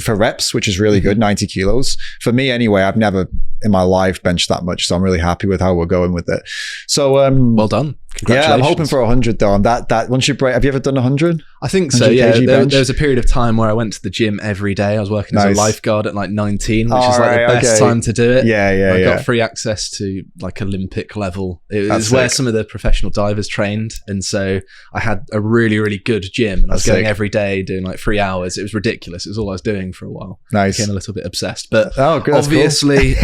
for reps, which is really good. 90 kilos for me anyway. I've never in my life benched that much, so I'm really happy with how we're going with it. So well done. Congratulations. Yeah, I'm hoping for 100 though. And that once you break, have you ever done 100? I think so. Yeah, there was a period of time where I went to the gym every day. I was working as a lifeguard at like 19, which is like the best time to do it. Yeah. I got free access to like Olympic level. It was where some of the professional divers trained, and so I had a really, really good gym, and I was going every day doing like 3 hours. It was ridiculous. It was all I was doing for a while. Nice. Became a little bit obsessed, but good, obviously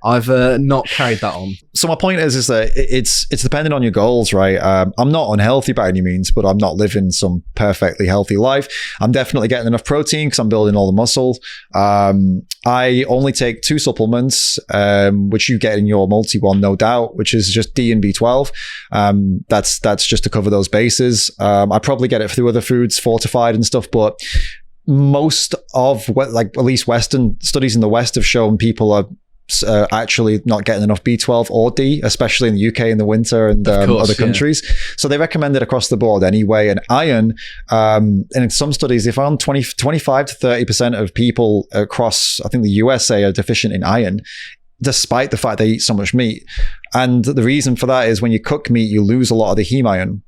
I've not carried that on. So my point is that it's dependent on your goals, right? I'm not unhealthy by any means, but I'm not living some perfectly healthy life. I'm definitely getting enough protein because I'm building all the muscle. I only take 2 supplements, which you get in your multi one, no doubt, which is just D and B12. That's just to cover those bases. I probably get it through other foods, fortified and stuff, but most of at least Western studies in the West have shown people are actually not getting enough B12 or D, especially in the UK in the winter and other countries. So they recommend it across the board anyway. And iron, and in some studies, they found 25 to 30% of people across, I think the USA are deficient in iron, despite the fact they eat so much meat. And the reason for that is when you cook meat, you lose a lot of the heme iron.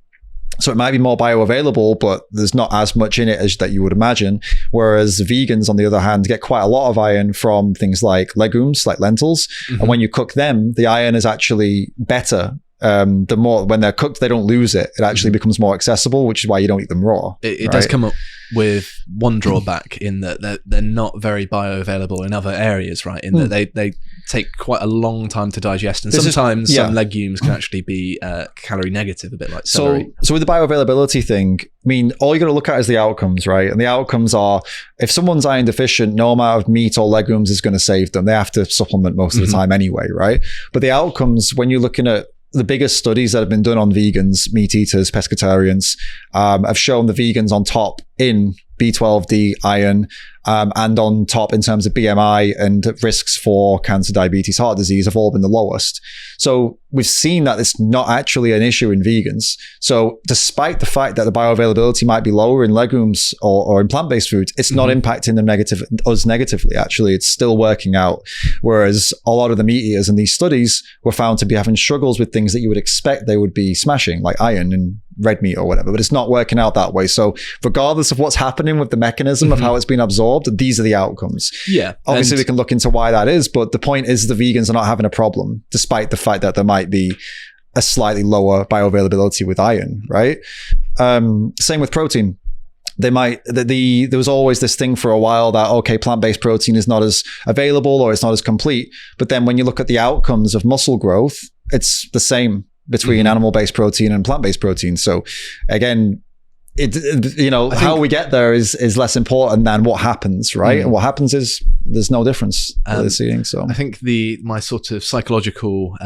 So it might be more bioavailable, but there's not as much in it as that you would imagine. Whereas vegans, on the other hand, get quite a lot of iron from things like legumes, like lentils. And when you cook them, the iron is actually better. The more when they're cooked, they don't lose it. It actually becomes more accessible, which is why you don't eat them raw. It does come up with one drawback in that they're not very bioavailable in other areas, right? In that they take quite a long time to digest, and sometimes some legumes can actually be calorie negative, a bit like celery. So with the bioavailability thing, I mean, all you got to look at is the outcomes, right? And the outcomes are, if someone's iron deficient, no amount of meat or legumes is going to save them. They have to supplement most of the time anyway, right? But the outcomes, when you're looking at the biggest studies that have been done on vegans, meat eaters, pescatarians, have shown the vegans on top in B12D, iron, and on top in terms of BMI and risks for cancer, diabetes, heart disease have all been the lowest. So we've seen that it's not actually an issue in vegans. So despite the fact that the bioavailability might be lower in legumes or in plant-based foods, it's not impacting us negatively. Actually, it's still working out. Whereas a lot of the meat eaters in these studies were found to be having struggles with things that you would expect they would be smashing, like iron and red meat or whatever, but it's not working out that way. So regardless of what's happening with the mechanism of how it's been absorbed, these are the outcomes. Yeah. Obviously we can look into why that is, but the point is the vegans are not having a problem, despite the fact that there might be a slightly lower bioavailability with iron, right? Same with protein. There was always this thing for a while that, okay, plant-based protein is not as available or it's not as complete. But then when you look at the outcomes of muscle growth, it's the same between animal-based protein and plant-based protein. So again, how we get there is less important than what happens, right? And what happens is there's no difference with this eating. So I think my sort of psychological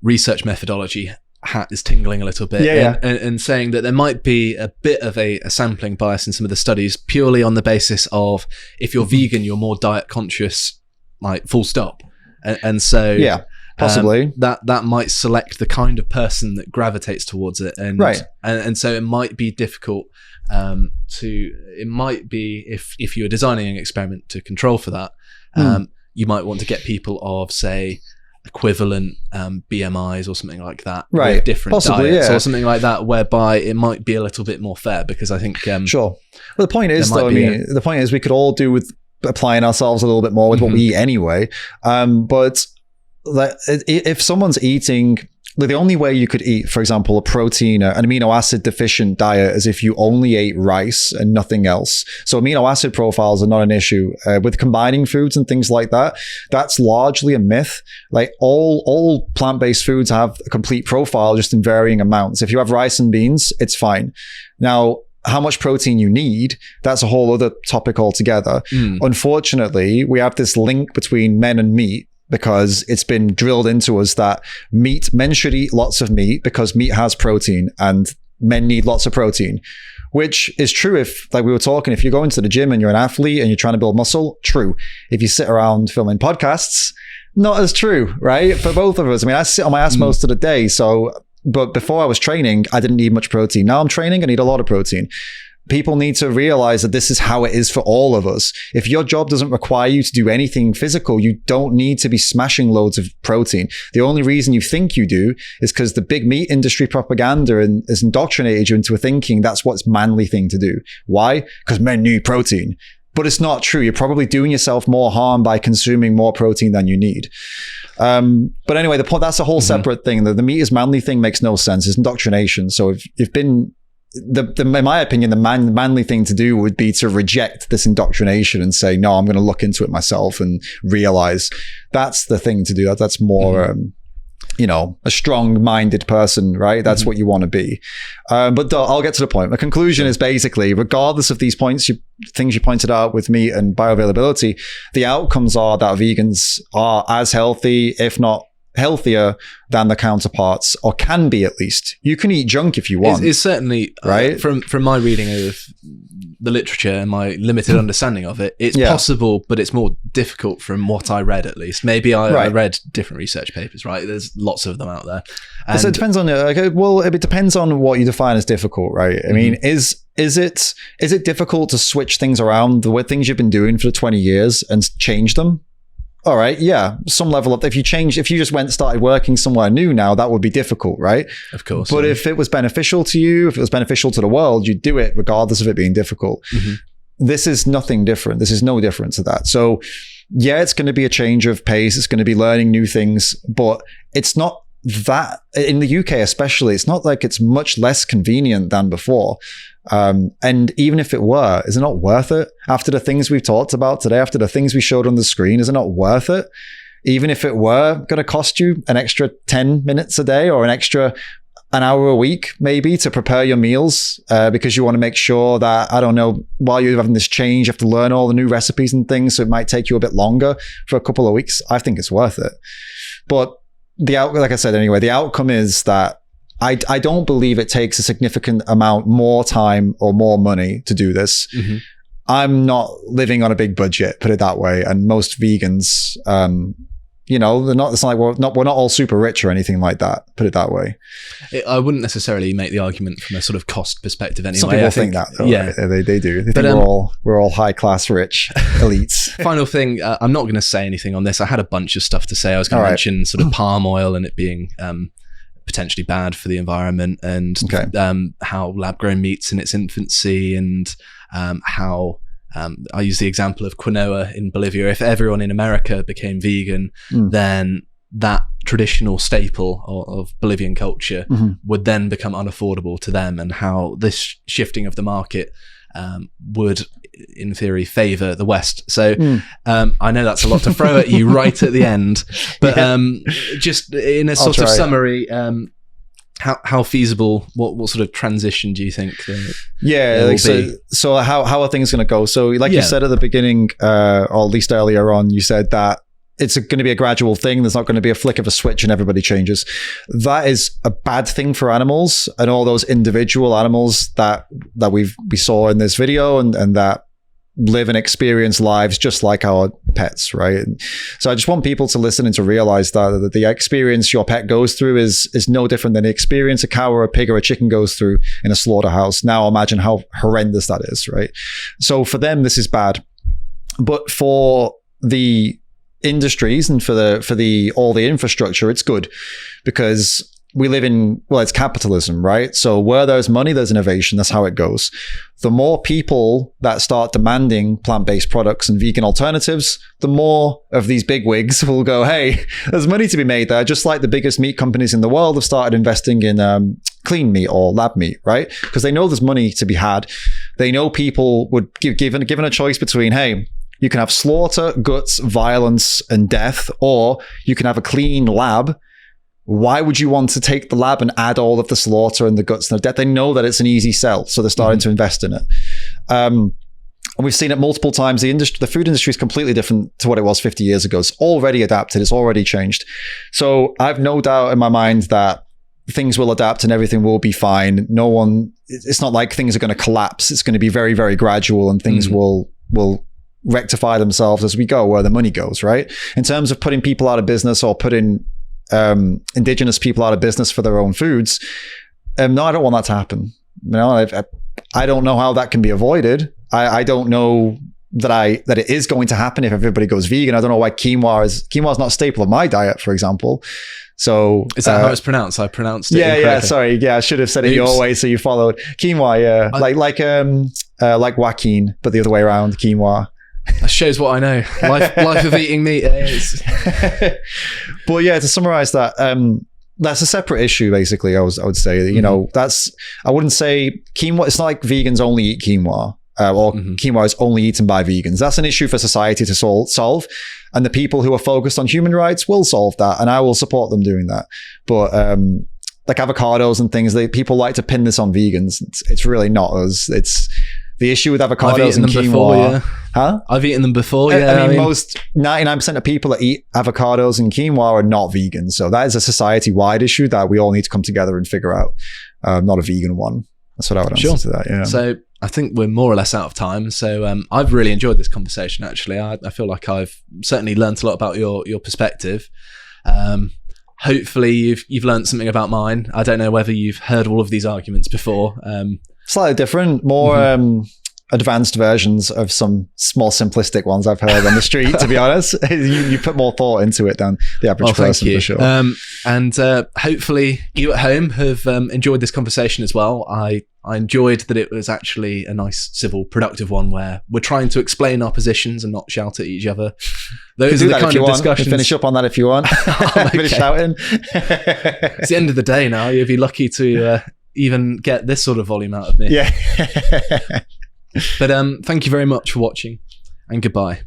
research methodology hat is tingling a little bit and saying that there might be a bit of a sampling bias in some of the studies purely on the basis of, if you're vegan, you're more diet conscious, like full stop. And so Possibly. That might select the kind of person that gravitates towards it, and so it might be difficult it might be if you're designing an experiment to control for that, you might want to get people of, say, equivalent BMIs or something like that, with different diets or something like that, whereby it might be a little bit more fair, because I think sure. Well, the point is, though, the point is we could all do with applying ourselves a little bit more with what we eat anyway, but if someone's eating, the only way you could eat, for example, a protein, an amino acid deficient diet, is if you only ate rice and nothing else. So amino acid profiles are not an issue. With combining foods and things like that, that's largely a myth. Like all plant-based foods have a complete profile, just in varying amounts. If you have rice and beans, it's fine. Now, how much protein you need, that's a whole other topic altogether. Unfortunately, we have this link between men and meat, because it's been drilled into us that men should eat lots of meat because meat has protein and men need lots of protein, which is true. If, like we were talking, if you're going to the gym and you're an athlete and you're trying to build muscle, true. If you sit around filming podcasts, not as true, right? For both of us. I mean, I sit on my ass most of the day. But before I was training, I didn't need much protein. Now I'm training, I need a lot of protein. People need to realize that this is how it is for all of us. If your job doesn't require you to do anything physical, you don't need to be smashing loads of protein. The only reason you think you do is because the big meat industry propaganda has indoctrinated you into thinking that's what's manly thing to do. Why? Because men need protein. But it's not true. You're probably doing yourself more harm by consuming more protein than you need. But anyway, that's a whole separate thing. The meat is manly thing makes no sense. It's indoctrination. So if you've been... in my opinion, the manly thing to do would be to reject this indoctrination and say, no, I'm going to look into it myself and realize that's the thing to do. That's more, a strong-minded person, right? That's what you want to be. But I'll get to the point. The conclusion is basically, regardless of these things you pointed out with meat and bioavailability, the outcomes are that vegans are as healthy, if not healthier, than the counterparts, or can be at least. You can eat junk if you want. It's certainly, right? From my reading of the literature and my limited understanding of it, it's possible, but it's more difficult from what I read, at least. Maybe I read different research papers, right? There's lots of them out there. So it depends on it depends on what you define as difficult, right? I mean, is it difficult to switch things around, the way things you've been doing for 20 years, and change them? All right, yeah, some level of, if you just started working somewhere new now, that would be difficult, right? Of course. But if it was beneficial to you, if it was beneficial to the world, you'd do it regardless of it being difficult. This is nothing different. This is no different to that. So yeah, it's going to be a change of pace. It's going to be learning new things, but it's not that, in the UK especially, it's not like it's much less convenient than before. And even if it were, is it not worth it? After the things we've talked about today, after the things we showed on the screen, is it not worth it? Even if it were going to cost you an extra 10 minutes a day or an hour a week, maybe, to prepare your meals, because you want to make sure that, I don't know, while you're having this change, you have to learn all the new recipes and things, so it might take you a bit longer for a couple of weeks. I think it's worth it. But like I said, anyway, the outcome is that I don't believe it takes a significant amount more time or more money to do this. I'm not living on a big budget, put it that way. And most vegans, they're not, it's not like we're not all super rich or anything like that, put it that way. I wouldn't necessarily make the argument from a sort of cost perspective anyway. Some people think that, though. Yeah. They do. They think we're all high class, rich elites. Final thing, I'm not going to say anything on this. I had a bunch of stuff to say. I was going to mention sort of palm oil and it being potentially bad for the environment, and how lab-grown meat's in its infancy, and how I use the example of quinoa in Bolivia. If everyone in America became vegan, then that traditional staple of Bolivian culture would then become unaffordable to them, and how this shifting of the market would, in theory, favor the West. So I know that's a lot to throw at you right at the end, but just in a sort of summary, how feasible, what sort of transition do you think so how are things going to go? So like you said at the beginning, or at least earlier on, you said that it's going to be a gradual thing. There's not going to be a flick of a switch and everybody changes. That is a bad thing for animals and all those individual animals that we saw in this video, and that live and experience lives just like our pets, right? So I just want people to listen and to realize that the experience your pet goes through is no different than the experience a cow or a pig or a chicken goes through in a slaughterhouse. Now imagine how horrendous that is, right? So for them, this is bad. But for the industries and for all the infrastructure, it's good, because we live in, well, it's capitalism, right? So where there's money, there's innovation. That's how it goes. The more people that start demanding plant-based products and vegan alternatives, the more of these bigwigs will go, hey, there's money to be made there. Just like the biggest meat companies in the world have started investing in clean meat or lab meat, right? Because they know there's money to be had. They know people would given a choice between, hey, you can have slaughter, guts, violence, and death, or you can have a clean lab. Why would you want to take the lab and add all of the slaughter and the guts and the death? They know that it's an easy sell, so they're starting to invest in it. And we've seen it multiple times. The food industry is completely different to what it was 50 years ago. It's already adapted. It's already changed. So I have no doubt in my mind that things will adapt and everything will be fine. It's not like things are going to collapse. It's going to be very, very gradual, and things will rectify themselves as we go, where the money goes, right? In terms of putting people out of business or putting indigenous people out of business for their own foods, no, I don't want that to happen. You know, I don't know how that can be avoided. I don't know that it is going to happen if everybody goes vegan. I don't know why quinoa is not a staple of my diet, for example. So is that how it's pronounced? I pronounced it. Yeah. Sorry. Yeah, I should have said it your way, so you followed quinoa. Yeah, like Joaquin, but the other way around, quinoa. That shows what I know. Life of eating meat is. But yeah, to summarize that, that's a separate issue, basically. I would say, you know, I wouldn't say quinoa. It's not like vegans only eat quinoa, or quinoa is only eaten by vegans. That's an issue for society to solve. And the people who are focused on human rights will solve that, and I will support them doing that. But like avocados and things, people like to pin this on vegans. It's really not us. It's the issue with avocados and quinoa. Before, yeah. Huh? I've eaten them before, yeah. I mean, most 99% of people that eat avocados and quinoa are not vegan. So that is a society-wide issue that we all need to come together and figure out. Not a vegan one. That's what I would answer to that, yeah. So I think we're more or less out of time. So I've really enjoyed this conversation, actually. I feel like I've certainly learned a lot about your perspective. Hopefully you've learned something about mine. I don't know whether you've heard all of these arguments before. Slightly different, more advanced versions of some small simplistic ones I've heard on the street, to be honest. You put more thought into it than the average person, for sure. And hopefully you at home have enjoyed this conversation as well. I enjoyed that it was actually a nice, civil, productive one where we're trying to explain our positions and not shout at each other. Those are the kind of discussions. Finish up on that if you want. Finish shouting. It's the end of the day now. You'll be lucky to even get this sort of volume out of me. Yeah. But thank you very much for watching, and goodbye.